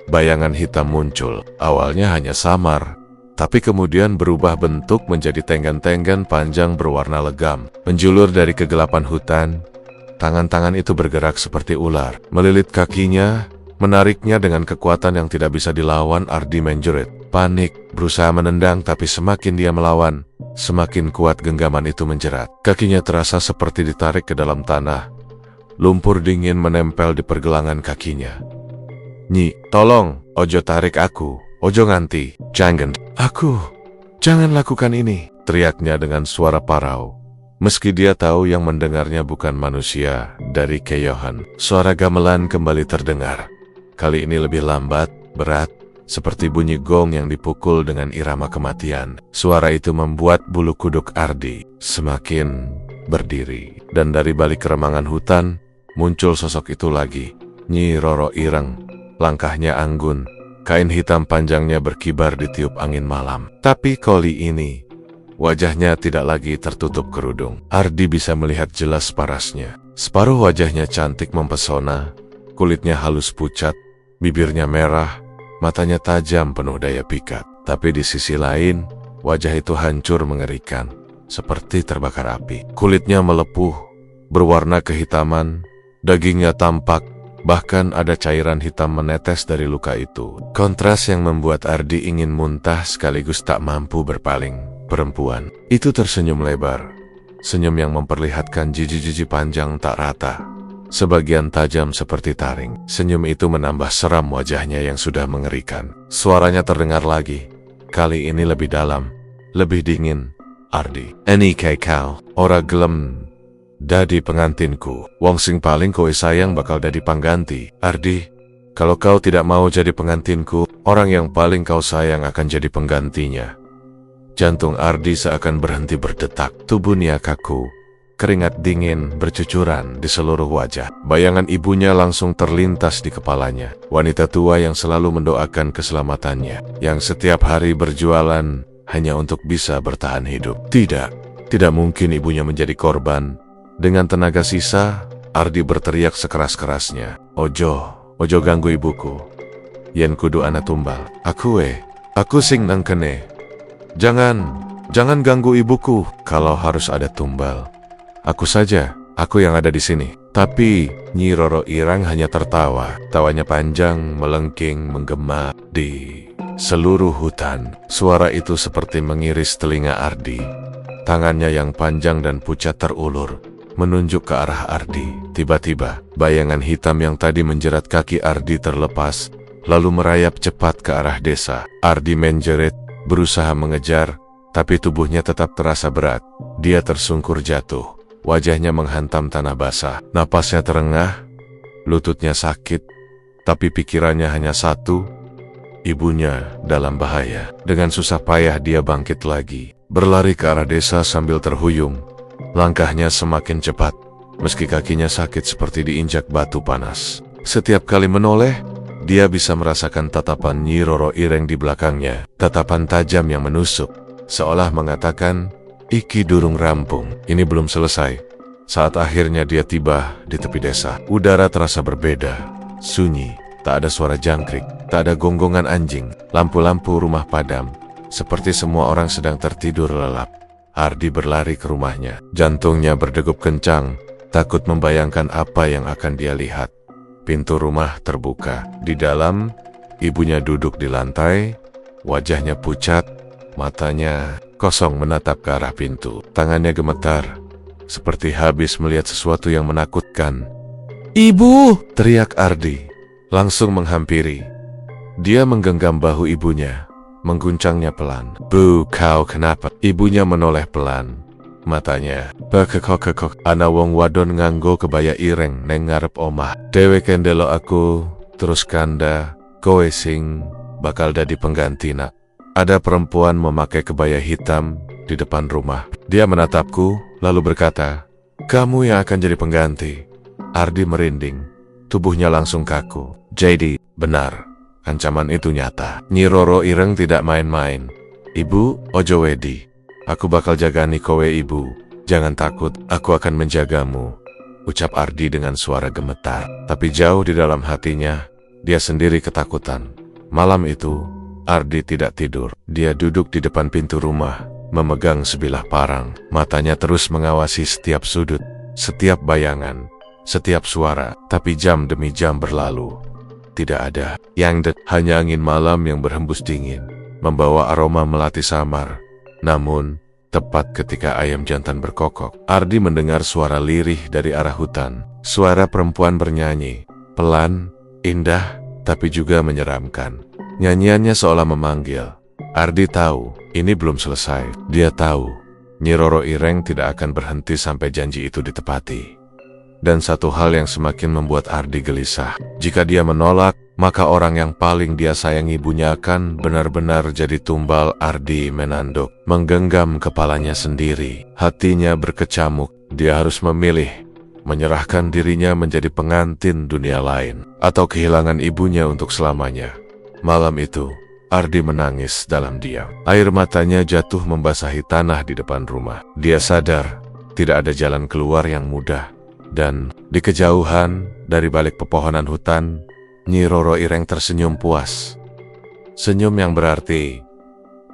bayangan hitam muncul. Awalnya hanya samar, tapi kemudian berubah bentuk menjadi tenggan-tenggan panjang berwarna legam. Menjulur dari kegelapan hutan, tangan-tangan itu bergerak seperti ular. Melilit kakinya, menariknya dengan kekuatan yang tidak bisa dilawan. Ardi menjerit, panik, berusaha menendang, tapi semakin dia melawan, semakin kuat genggaman itu menjerat. Kakinya terasa seperti ditarik ke dalam tanah. Lumpur dingin menempel di pergelangan kakinya. "Nyi, tolong, ojo tarik aku, ojo nganti, jangan. Aku, jangan lakukan ini," teriaknya dengan suara parau. Meski dia tahu yang mendengarnya bukan manusia dari keyohan, suara gamelan kembali terdengar. Kali ini lebih lambat, berat, seperti bunyi gong yang dipukul dengan irama kematian. Suara itu membuat bulu kuduk Ardi semakin berdiri. Dan dari balik keremangan hutan, muncul sosok itu lagi. Nyi Roro Ireng. Langkahnya anggun, kain hitam panjangnya berkibar ditiup angin malam. Tapi kali ini, wajahnya tidak lagi tertutup kerudung. Ardi bisa melihat jelas parasnya. Separuh wajahnya cantik mempesona, kulitnya halus pucat, bibirnya merah, matanya tajam penuh daya pikat. Tapi di sisi lain, wajah itu hancur mengerikan, seperti terbakar api. Kulitnya melepuh, berwarna kehitaman, dagingnya tampak, bahkan ada cairan hitam menetes dari luka itu. Kontras yang membuat Ardi ingin muntah sekaligus tak mampu berpaling. Perempuan itu tersenyum lebar, senyum yang memperlihatkan jiji-jiji panjang tak rata, sebagian tajam seperti taring. Senyum itu menambah seram wajahnya yang sudah mengerikan. Suaranya terdengar lagi, kali ini lebih dalam, lebih dingin. Ardi, "Eni kai kau, ora gelem dadi pengantinku. Wong sing paling kowe sayang bakal dadi pangganti." "Ardi, kalau kau tidak mau jadi pengantinku, orang yang paling kau sayang akan jadi penggantinya." Jantung Ardi seakan berhenti berdetak. Tubuhnya kaku, keringat dingin bercucuran di seluruh wajah. Bayangan ibunya langsung terlintas di kepalanya. Wanita tua yang selalu mendoakan keselamatannya, yang setiap hari berjualan hanya untuk bisa bertahan hidup. Tidak mungkin ibunya menjadi korban. Dengan tenaga sisa, Ardi berteriak sekeras-kerasnya, Ojo ganggu ibuku. Yen kudu ana tumbal. Aku sing nang kene. Jangan ganggu ibuku. Kalau harus ada tumbal, aku saja, aku yang ada di sini." Tapi Nyi Roro Ireng hanya tertawa. Tawanya panjang, melengking, menggema di seluruh hutan. Suara itu seperti mengiris telinga Ardi. Tangannya yang panjang dan pucat terulur, menunjuk ke arah Ardi. Tiba-tiba, bayangan hitam yang tadi menjerat kaki Ardi terlepas, lalu merayap cepat ke arah desa. Ardi menjerit, berusaha mengejar, tapi tubuhnya tetap terasa berat. Dia tersungkur jatuh, wajahnya menghantam tanah basah. Napasnya terengah, lututnya sakit, tapi pikirannya hanya satu, ibunya dalam bahaya. Dengan susah payah dia bangkit lagi, berlari ke arah desa sambil terhuyung. Langkahnya semakin cepat, meski kakinya sakit seperti diinjak batu panas. Setiap kali menoleh, dia bisa merasakan tatapan Nyi Roro Ireng di belakangnya. Tatapan tajam yang menusuk, seolah mengatakan, "Iki durung rampung, ini belum selesai." Saat akhirnya dia tiba di tepi desa, udara terasa berbeda, sunyi, tak ada suara jangkrik, tak ada gonggongan anjing, lampu-lampu rumah padam, seperti semua orang sedang tertidur lelap. Ardi berlari ke rumahnya, jantungnya berdegup kencang, takut membayangkan apa yang akan dia lihat. Pintu rumah terbuka. Di dalam, ibunya duduk di lantai, wajahnya pucat, matanya kosong menatap ke arah pintu. Tangannya gemetar, seperti habis melihat sesuatu yang menakutkan. "Ibu!" teriak Ardi, langsung menghampiri. Dia menggenggam bahu ibunya, mengguncangnya pelan. "Bu, kau kenapa?" Ibunya menoleh pelan. Matanya bekekok-kekok. "Ana wong wadon nganggo kebaya ireng neng ngarep omah. Dheweke ndelok aku, terus kanda, kowe sing bakal dadi pengganti nak." Ada perempuan memakai kebaya hitam di depan rumah. Dia menatapku, lalu berkata, "Kamu yang akan jadi pengganti." Ardi merinding, tubuhnya langsung kaku. Jadi, benar, ancaman itu nyata. Nyi Roro Ireng tidak main-main. "Ibu, ojo wedi. Aku bakal jagani kowe ibu. Jangan takut, aku akan menjagamu," ucap Ardi dengan suara gemetar. Tapi jauh di dalam hatinya, dia sendiri ketakutan. Malam itu, Ardi tidak tidur. Dia duduk di depan pintu rumah, memegang sebilah parang. Matanya terus mengawasi setiap sudut, setiap bayangan, setiap suara. Tapi jam demi jam berlalu. Tidak ada hanya angin malam yang berhembus dingin, membawa aroma melati samar. Namun, tepat ketika ayam jantan berkokok, Ardi mendengar suara lirih dari arah hutan. Suara perempuan bernyanyi, pelan, indah, tapi juga menyeramkan. Nyanyiannya seolah memanggil. Ardi tahu, ini belum selesai. Dia tahu, Nyi Roro Ireng tidak akan berhenti sampai janji itu ditepati. Dan satu hal yang semakin membuat Ardi gelisah. Jika dia menolak, maka orang yang paling dia sayangi ibunya akan benar-benar jadi tumbal. Ardi menanduk, menggenggam kepalanya sendiri. Hatinya berkecamuk. Dia harus memilih, menyerahkan dirinya menjadi pengantin dunia lain, atau kehilangan ibunya untuk selamanya. Malam itu, Ardi menangis dalam diam. Air matanya jatuh membasahi tanah di depan rumah. Dia sadar, tidak ada jalan keluar yang mudah. Dan di kejauhan, dari balik pepohonan hutan, Nyi Roro Ireng tersenyum puas. Senyum yang berarti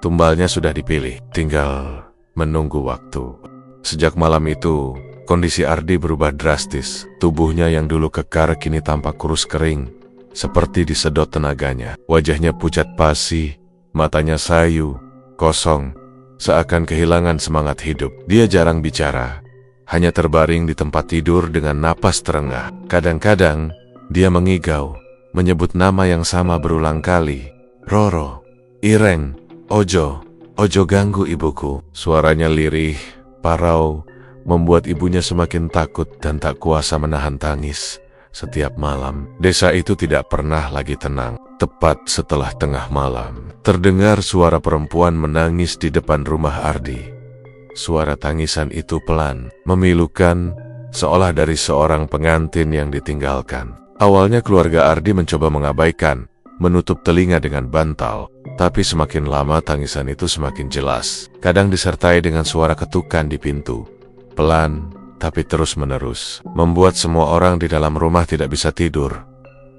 tumbalnya sudah dipilih, tinggal menunggu waktu. Sejak malam itu, kondisi Ardi berubah drastis. Tubuhnya yang dulu kekar kini tampak kurus kering, seperti disedot tenaganya. Wajahnya pucat pasi, matanya sayu, kosong, seakan kehilangan semangat hidup. Dia jarang bicara, hanya terbaring di tempat tidur dengan napas terengah. Kadang-kadang, dia mengigau, menyebut nama yang sama berulang kali. Roro, Ireng, Ojo ganggu ibuku. Suaranya lirih, parau, membuat ibunya semakin takut dan tak kuasa menahan tangis. Setiap malam, desa itu tidak pernah lagi tenang. Tepat setelah tengah malam, terdengar suara perempuan menangis di depan rumah Ardi. Suara tangisan itu pelan, memilukan, seolah dari seorang pengantin yang ditinggalkan. Awalnya keluarga Ardi mencoba mengabaikan, menutup telinga dengan bantal. Tapi semakin lama tangisan itu semakin jelas. Kadang disertai dengan suara ketukan di pintu. Pelan, tapi terus-menerus, membuat semua orang di dalam rumah tidak bisa tidur.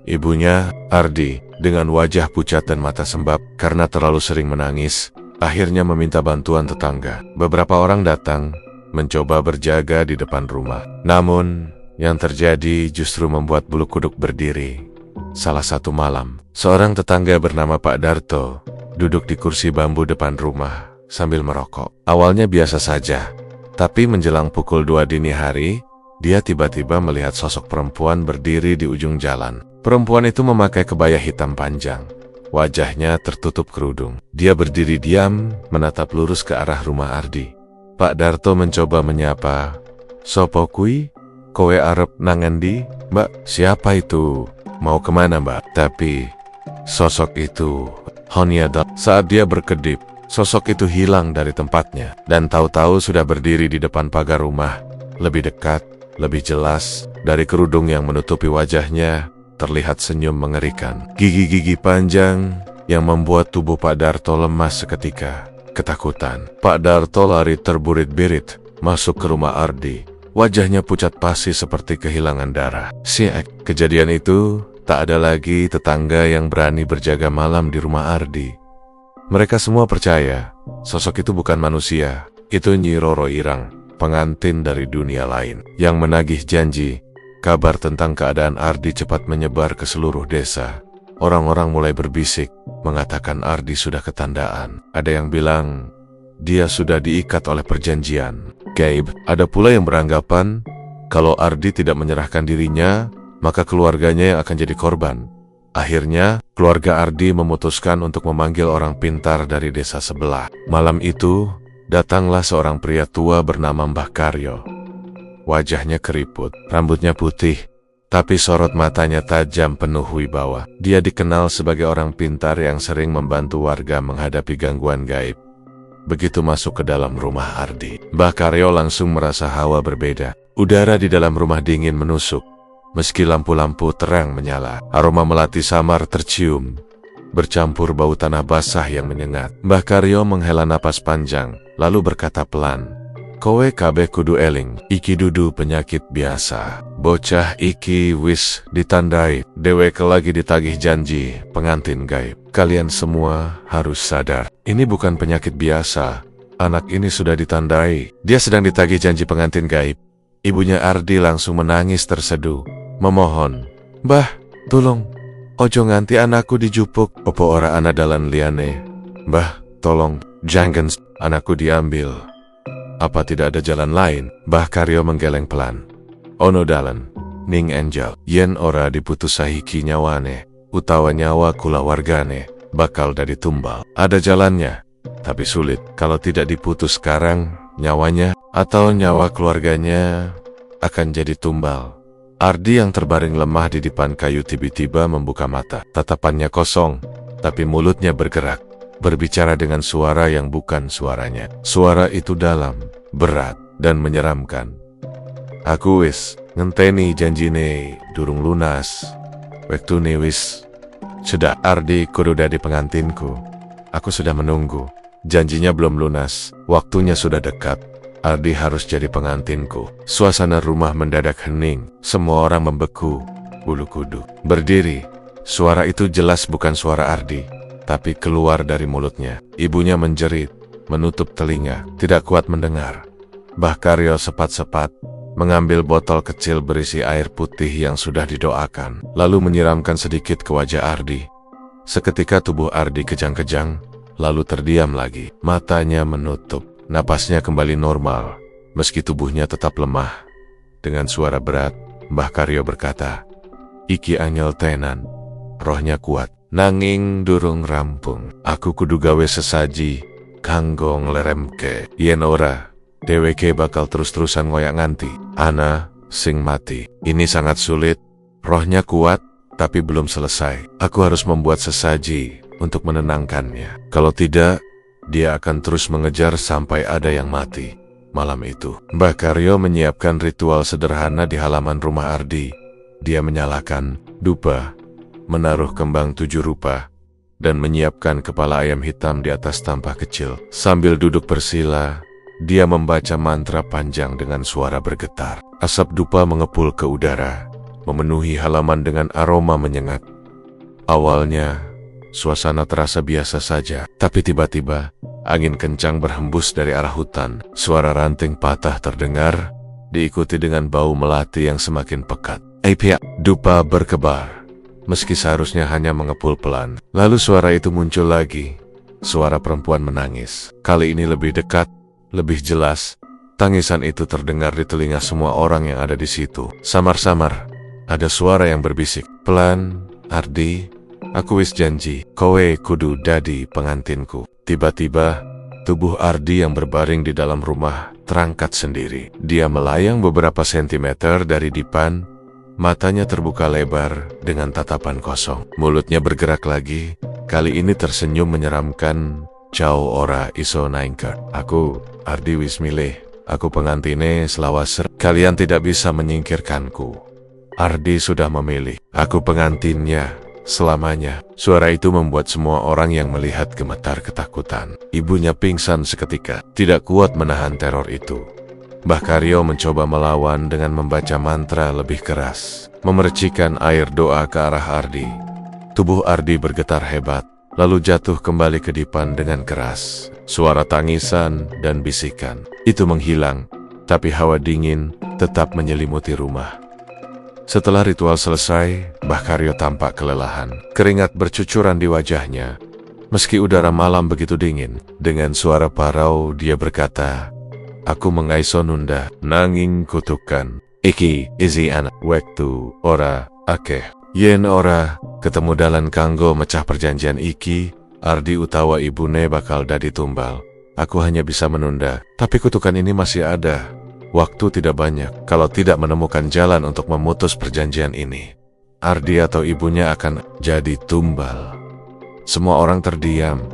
Ibunya, Ardi, dengan wajah pucat dan mata sembab karena terlalu sering menangis, akhirnya meminta bantuan tetangga. Beberapa orang datang, mencoba berjaga di depan rumah. Namun, yang terjadi justru membuat bulu kuduk berdiri. Salah satu malam, seorang tetangga bernama Pak Darto duduk di kursi bambu depan rumah sambil merokok. Awalnya biasa saja, tapi menjelang pukul 2 dini hari, dia tiba-tiba melihat sosok perempuan berdiri di ujung jalan. Perempuan itu memakai kebaya hitam panjang. Wajahnya tertutup kerudung. Dia berdiri diam, menatap lurus ke arah rumah Ardi. Pak Darto mencoba menyapa, "Sopo kui? Kowe arep nangendi, Mbak?" "Siapa itu? Mau kemana, Mbak?" Tapi sosok itu Honyada. Saat dia berkedip, sosok itu hilang dari tempatnya dan tahu-tahu sudah berdiri di depan pagar rumah. Lebih dekat, lebih jelas, dari kerudung yang menutupi wajahnya terlihat senyum mengerikan. Gigi-gigi panjang yang membuat tubuh Pak Darto lemas seketika. Ketakutan, Pak Darto lari terburit-birit masuk ke rumah Ardi. Wajahnya pucat pasi seperti kehilangan darah. Siak, kejadian itu tak ada lagi tetangga yang berani berjaga malam di rumah Ardi. Mereka semua percaya sosok itu bukan manusia. Itu Nyi Roro Ireng, pengantin dari dunia lain, yang menagih janji. Kabar tentang keadaan Ardi cepat menyebar ke seluruh desa. Orang-orang mulai berbisik, mengatakan Ardi sudah ketandaan. Ada yang bilang dia sudah diikat oleh perjanjian gaib. Ada pula yang beranggapan kalau Ardi tidak menyerahkan dirinya, maka keluarganya yang akan jadi korban. Akhirnya, keluarga Ardi memutuskan untuk memanggil orang pintar dari desa sebelah. Malam itu, datanglah seorang pria tua bernama Mbah Karyo. Wajahnya keriput, rambutnya putih, tapi sorot matanya tajam penuh wibawa. Dia dikenal sebagai orang pintar yang sering membantu warga menghadapi gangguan gaib. Begitu masuk ke dalam rumah Ardi, Mbah Karyo langsung merasa hawa berbeda. Udara di dalam rumah dingin menusuk. Meski lampu-lampu terang menyala, aroma melati samar tercium, bercampur bau tanah basah yang menyengat. Mbah Karyo menghela napas panjang, lalu berkata pelan, "Kowe kabeh kudu eling, iki dudu penyakit biasa. Bocah iki wis ditandai, dheweke lagi ditagih janji pengantin gaib. Kalian semua harus sadar, ini bukan penyakit biasa. Anak ini sudah ditandai, dia sedang ditagih janji pengantin gaib." Ibunya Ardi langsung menangis terseduh, memohon, "Mbah, tolong, ojo nganti anakku dijupuk. Opo ora ana dalan liyane? Mbah, tolong, jangan anakku diambil. Apa tidak ada jalan lain?" Mbah Karyo menggeleng pelan. "Ono dalan, ning Angel. Yen ora diputus sahiki nyawane, utawa nyawa kula wargane, bakal dadi tumbal. Ada jalannya, tapi sulit. Kalau tidak diputus sekarang, nyawanya atau nyawa keluarganya akan jadi tumbal." Ardi yang terbaring lemah di depan kayu tiba-tiba membuka mata. Tatapannya kosong, tapi mulutnya bergerak, berbicara dengan suara yang bukan suaranya. Suara itu dalam, berat, dan menyeramkan. Aku wis ngenteni janjine durung lunas. Wektune wis cedak. Ardi kudu dadi pengantinku. Aku sudah menunggu. Janjinya belum lunas, waktunya sudah dekat. Ardi harus jadi pengantinku. Suasana rumah mendadak hening. Semua orang membeku, bulu kuduk berdiri. Suara itu jelas bukan suara Ardi, tapi keluar dari mulutnya. Ibunya menjerit, menutup telinga, tidak kuat mendengar. Mbah Karyo sepat-sepat mengambil botol kecil berisi air putih yang sudah didoakan, lalu menyiramkan sedikit ke wajah Ardi. Seketika tubuh Ardi kejang-kejang, lalu terdiam lagi. Matanya menutup. Napasnya kembali normal, meski tubuhnya tetap lemah. Dengan suara berat, Mbah Karyo berkata, "Iki anyel tenan, rohnya kuat, nanging durung rampung. Aku kudu gawe sesaji, kanggo ngleremke. Yen ora, dheweke bakal terus-terusan ngoyak nganti ana sing mati. Ini sangat sulit, rohnya kuat, tapi belum selesai. Aku harus membuat sesaji untuk menenangkannya. Kalau tidak, dia akan terus mengejar sampai ada yang mati." Malam itu, Mbah Karyo menyiapkan ritual sederhana di halaman rumah Ardi. Dia menyalakan dupa, menaruh kembang 7 rupa, dan menyiapkan kepala ayam hitam di atas tampah kecil. Sambil duduk bersila, dia membaca mantra panjang dengan suara bergetar. Asap dupa mengepul ke udara, memenuhi halaman dengan aroma menyengat. Awalnya, suasana terasa biasa saja, tapi tiba-tiba angin kencang berhembus dari arah hutan. Suara ranting patah terdengar, diikuti dengan bau melati yang semakin pekat. Dupa berkebar, meski seharusnya hanya mengepul pelan. Lalu suara itu muncul lagi. Suara perempuan menangis. Kali ini lebih dekat, lebih jelas. Tangisan itu terdengar di telinga semua orang yang ada di situ. Samar-samar, ada suara yang berbisik. "Pelan, Ardi. Aku wis janji, kowe kudu dadi pengantinku." Tiba-tiba, tubuh Ardi yang berbaring di dalam rumah terangkat sendiri. Dia melayang beberapa sentimeter dari dipan, matanya terbuka lebar dengan tatapan kosong. Mulutnya bergerak lagi, kali ini tersenyum menyeramkan. "Cao ora iso naingker. Aku, Ardi wis milih. Aku pengantine selawas. Kalian tidak bisa menyingkirkanku. Ardi sudah memilih. Aku pengantinnya selamanya." Suara itu membuat semua orang yang melihat gemetar ketakutan. Ibunya pingsan seketika, tidak kuat menahan teror itu. Mbah Karyo mencoba melawan dengan membaca mantra lebih keras, memercikan air doa ke arah Ardi. Tubuh Ardi bergetar hebat, lalu jatuh kembali ke dipan dengan keras. Suara tangisan dan bisikan itu menghilang, tapi hawa dingin tetap menyelimuti rumah. Setelah ritual selesai, Mbah Karyo tampak kelelahan. Keringat bercucuran di wajahnya. Meski udara malam begitu dingin, dengan suara parau dia berkata, "Aku mengaiso nunda, nanging kutukan. Iki izi anak wektu ora akeh. Yen ora ketemu dalan kanggo mecah perjanjian iki, Ardi utawa ibune bakal dadi tumbal. Aku hanya bisa menunda, tapi kutukan ini masih ada. Waktu tidak banyak. Kalau tidak menemukan jalan untuk memutus perjanjian ini, Ardi atau ibunya akan jadi tumbal." Semua orang terdiam.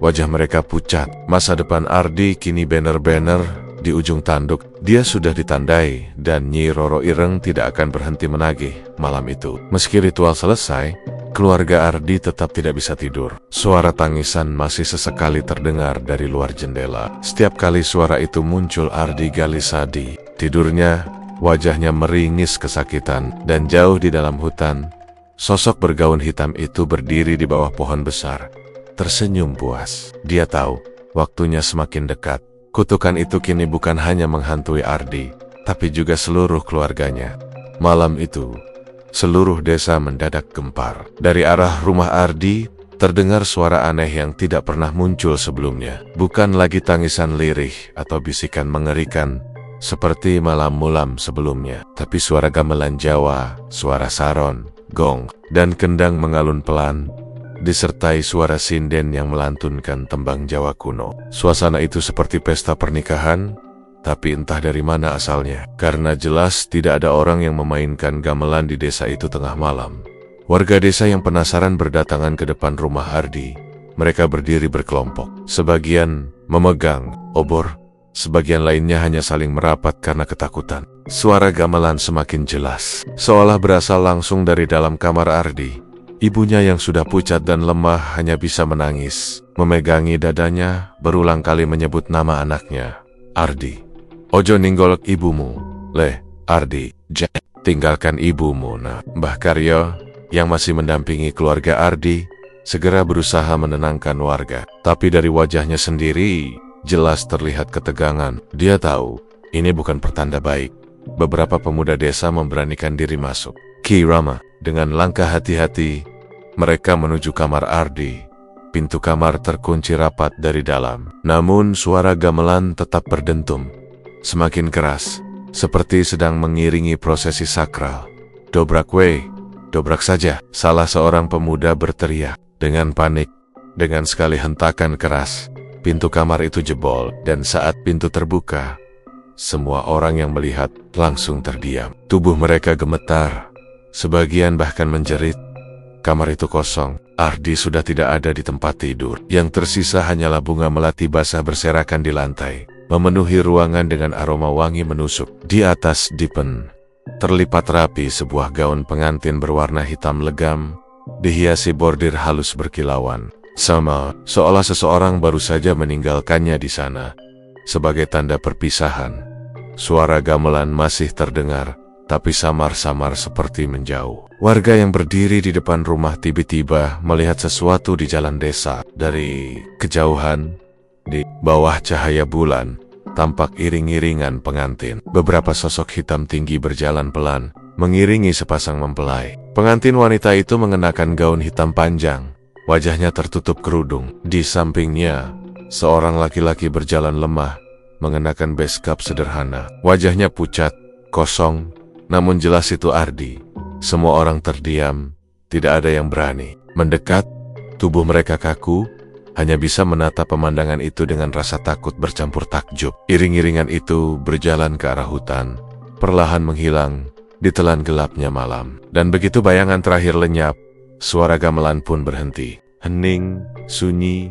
Wajah mereka pucat. Masa depan Ardi kini banner-banner di ujung tanduk. Dia sudah ditandai, dan Nyi Roro Ireng tidak akan berhenti menagih malam itu. Meski ritual selesai, keluarga Ardi tetap tidak bisa tidur. Suara tangisan masih sesekali terdengar dari luar jendela. Setiap kali suara itu muncul, Ardi galisadi. Tidurnya, wajahnya meringis kesakitan, dan jauh di dalam hutan, sosok bergaun hitam itu berdiri di bawah pohon besar, tersenyum puas. Dia tahu, waktunya semakin dekat. Kutukan itu kini bukan hanya menghantui Ardi, tapi juga seluruh keluarganya. Malam itu, seluruh desa mendadak gempar. Dari arah rumah Ardi, terdengar suara aneh yang tidak pernah muncul sebelumnya. Bukan lagi tangisan lirih atau bisikan mengerikan seperti malam mulam sebelumnya, tapi suara gamelan Jawa, suara saron, gong, dan kendang mengalun pelan, disertai suara sinden yang melantunkan tembang Jawa kuno. Suasana itu seperti pesta pernikahan, Tapi entah dari mana asalnya, karena jelas tidak ada orang yang memainkan gamelan di desa itu tengah malam. Warga desa yang penasaran berdatangan ke depan rumah Ardi. Mereka berdiri berkelompok. Sebagian memegang obor, sebagian lainnya hanya saling merapat karena ketakutan. Suara gamelan semakin jelas, seolah berasal langsung dari dalam kamar Ardi. Ibunya yang sudah pucat dan lemah hanya bisa menangis, memegangi dadanya, berulang kali menyebut nama anaknya, Ardi. Ojo ninggolek ibumu, Ardi, tinggalkan ibumu. Nah, Mbah Karyo yang masih mendampingi keluarga Ardi segera berusaha menenangkan warga. Tapi dari wajahnya sendiri jelas terlihat ketegangan. Dia tahu ini bukan pertanda baik. Beberapa pemuda desa memberanikan diri masuk. Ki Rama, dengan langkah hati-hati, mereka menuju kamar Ardi. Pintu kamar terkunci rapat dari dalam. Namun suara gamelan tetap berdentum. Semakin keras, seperti sedang mengiringi prosesi sakral. Dobrak weh, dobrak saja. Salah seorang pemuda berteriak. Dengan panik, dengan sekali hentakan keras, pintu kamar itu jebol. Dan saat pintu terbuka, semua orang yang melihat langsung terdiam. Tubuh mereka gemetar, sebagian bahkan menjerit. Kamar itu kosong. Ardi sudah tidak ada di tempat tidur. Yang tersisa hanyalah bunga melati basah berserakan di lantai, memenuhi ruangan dengan aroma wangi menusuk. Di atas dipen, terlipat rapi sebuah gaun pengantin berwarna hitam legam, dihiasi bordir halus berkilauan. Seolah seseorang baru saja meninggalkannya di sana. Sebagai tanda perpisahan, suara gamelan masih terdengar, tapi samar-samar seperti menjauh. Warga yang berdiri di depan rumah tiba-tiba melihat sesuatu di jalan desa. Dari kejauhan, di bawah cahaya bulan, tampak iring-iringan pengantin. Beberapa sosok hitam tinggi berjalan pelan, mengiringi sepasang mempelai. Pengantin wanita itu mengenakan gaun hitam panjang, wajahnya tertutup kerudung. Di sampingnya, seorang laki-laki berjalan lemah, mengenakan beskap sederhana. Wajahnya pucat, kosong, namun jelas itu Ardi. Semua orang terdiam, tidak ada yang berani mendekat. Tubuh mereka kaku, hanya bisa menatap pemandangan itu dengan rasa takut bercampur takjub. Iring-iringan itu berjalan ke arah hutan, perlahan menghilang ditelan gelapnya malam. Dan begitu bayangan terakhir lenyap, suara gamelan pun berhenti. Hening, sunyi.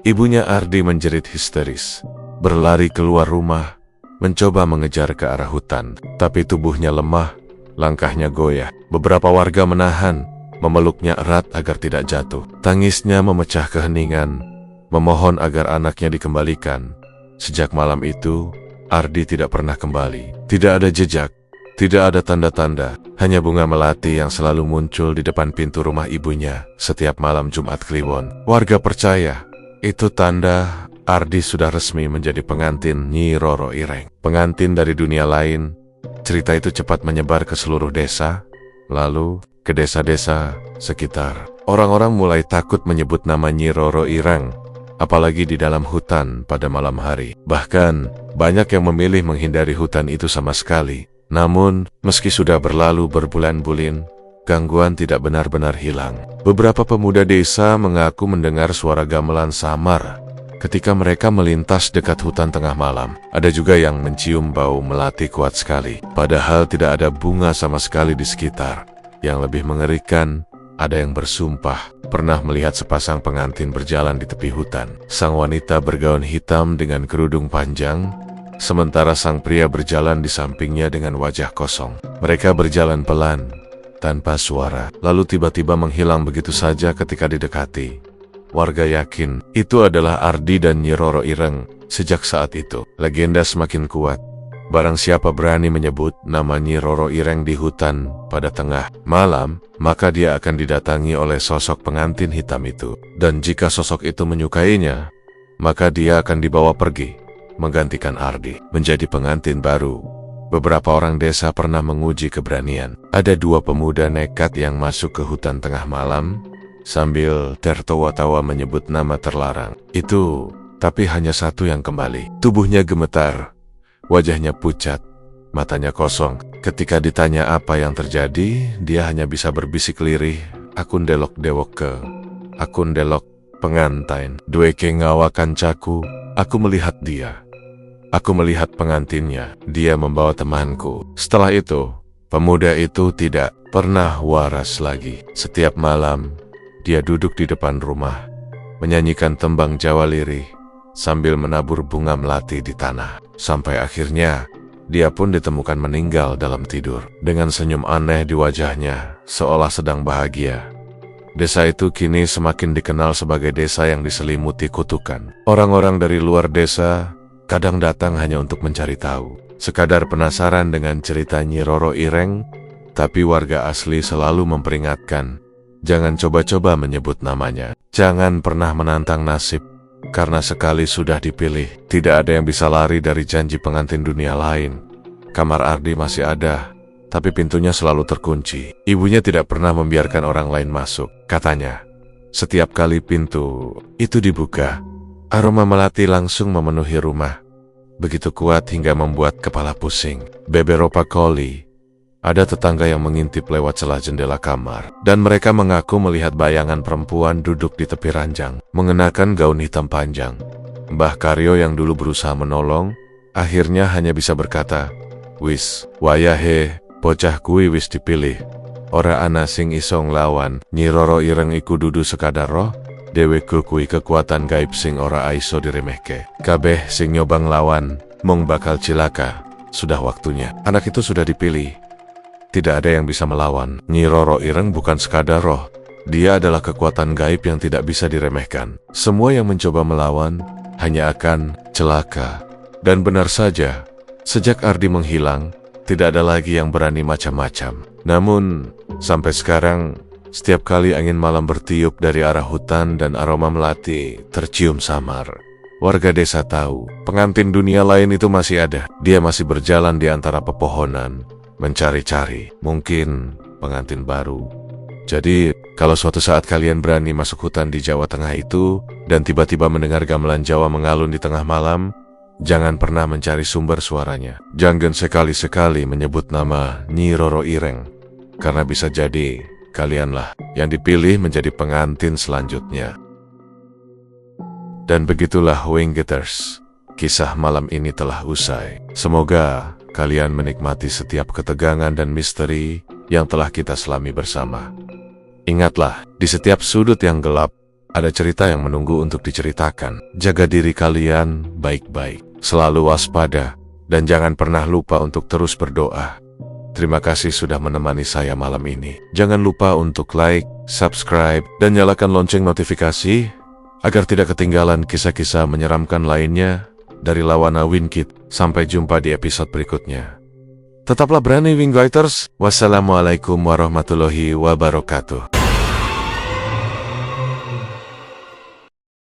Ibunya Ardi menjerit histeris, berlari keluar rumah, mencoba mengejar ke arah hutan. Tapi tubuhnya lemah, langkahnya goyah. Beberapa warga menahan, memeluknya erat agar tidak jatuh. Tangisnya memecah keheningan, memohon agar anaknya dikembalikan. Sejak malam itu, Ardi tidak pernah kembali. Tidak ada jejak, tidak ada tanda-tanda, hanya bunga melati yang selalu muncul di depan pintu rumah ibunya setiap malam Jumat Kliwon. Warga percaya, itu tanda Ardi sudah resmi menjadi pengantin Nyi Roro Ireng. Pengantin dari dunia lain. Cerita itu cepat menyebar ke seluruh desa, lalu ke desa-desa sekitar. Orang-orang mulai takut menyebut nama Nyi Roro Ireng, apalagi di dalam hutan pada malam hari. Bahkan, banyak yang memilih menghindari hutan itu sama sekali. Namun, meski sudah berlalu berbulan-bulan, gangguan tidak benar-benar hilang. Beberapa pemuda desa mengaku mendengar suara gamelan samar ketika mereka melintas dekat hutan tengah malam. Ada juga yang mencium bau melati kuat sekali, padahal tidak ada bunga sama sekali di sekitar. Yang lebih mengerikan, ada yang bersumpah pernah melihat sepasang pengantin berjalan di tepi hutan. Sang wanita bergaun hitam dengan kerudung panjang, sementara sang pria berjalan di sampingnya dengan wajah kosong. Mereka berjalan pelan, tanpa suara, lalu tiba-tiba menghilang begitu saja ketika didekati. Warga yakin itu adalah Ardi dan Nyi Roro Ireng. Sejak saat itu, legenda semakin kuat. Barang siapa berani menyebut nama Nyi Roro Ireng di hutan pada tengah malam, maka dia akan didatangi oleh sosok pengantin hitam itu. Dan jika sosok itu menyukainya, maka dia akan dibawa pergi, menggantikan Ardi menjadi pengantin baru. Beberapa orang desa pernah menguji keberanian. Ada dua pemuda nekat yang masuk ke hutan tengah malam, sambil tertawa-tawa menyebut nama terlarang itu, tapi hanya satu yang kembali. Tubuhnya gemetar, wajahnya pucat, matanya kosong. Ketika ditanya apa yang terjadi, dia hanya bisa berbisik lirih, "Akun delok dewok ke, akun delok pengantin, dueke ngawakan caku, aku melihat dia." Aku melihat pengantinnya. Dia membawa temanku. Setelah itu, pemuda itu tidak pernah waras lagi. Setiap malam, dia duduk di depan rumah, menyanyikan tembang Jawa lirih, sambil menabur bunga melati di tanah. Sampai akhirnya, dia pun ditemukan meninggal dalam tidur, dengan senyum aneh di wajahnya, seolah sedang bahagia. Desa itu kini semakin dikenal sebagai desa yang diselimuti kutukan. Orang-orang dari luar desa kadang datang hanya untuk mencari tahu, sekadar penasaran dengan cerita Nyi Roro Ireng, tapi warga asli selalu memperingatkan, jangan coba-coba menyebut namanya. Jangan pernah menantang nasib, karena sekali sudah dipilih, tidak ada yang bisa lari dari janji pengantin dunia lain. Kamar Ardi masih ada, tapi pintunya selalu terkunci. Ibunya tidak pernah membiarkan orang lain masuk. Katanya, setiap kali pintu itu dibuka, aroma melati langsung memenuhi rumah. Begitu kuat hingga membuat kepala pusing. Beberapa kali, ada tetangga yang mengintip lewat celah jendela kamar, dan mereka mengaku melihat bayangan perempuan duduk di tepi ranjang, mengenakan gaun hitam panjang. Mbah Karyo yang dulu berusaha menolong, akhirnya hanya bisa berkata, "Wis, wayahe, bocah kui wis dipilih. Ora ana sing iso nglawan. Nyi Roro Ireng iku dudu sekadar roh, dheweke kui kekuatan gaib sing ora iso diremehke. Kabeh sing nyoba nglawan, mung bakal cilaka. Sudah waktunya." Anak itu sudah dipilih. Tidak ada yang bisa melawan. Nyi Roro Ireng bukan sekadar roh. Dia adalah kekuatan gaib yang tidak bisa diremehkan. Semua yang mencoba melawan hanya akan celaka. Dan benar saja, sejak Ardi menghilang, tidak ada lagi yang berani macam-macam. Namun, sampai sekarang, setiap kali angin malam bertiup dari arah hutan dan aroma melati tercium samar, warga desa tahu pengantin dunia lain itu masih ada. Dia masih berjalan di antara pepohonan, mencari-cari, mungkin pengantin baru. Jadi, kalau suatu saat kalian berani masuk hutan di Jawa Tengah itu, dan tiba-tiba mendengar gamelan Jawa mengalun di tengah malam, jangan pernah mencari sumber suaranya. Jangan sekali-sekali menyebut nama Nyi Roro Ireng, karena bisa jadi kalianlah yang dipilih menjadi pengantin selanjutnya. Dan begitulah Winggetters, kisah malam ini telah usai. Semoga kalian menikmati setiap ketegangan dan misteri yang telah kita selami bersama. Ingatlah, di setiap sudut yang gelap, ada cerita yang menunggu untuk diceritakan. Jaga diri kalian baik-baik, selalu waspada, dan jangan pernah lupa untuk terus berdoa. Terima kasih sudah menemani saya malam ini. Jangan lupa untuk like, subscribe, dan nyalakan lonceng notifikasi, agar tidak ketinggalan kisah-kisah menyeramkan lainnya dari Lawana Wingkit. Sampai jumpa di episode berikutnya. Tetaplah berani Winggetters. Wassalamualaikum warahmatullahi wabarakatuh.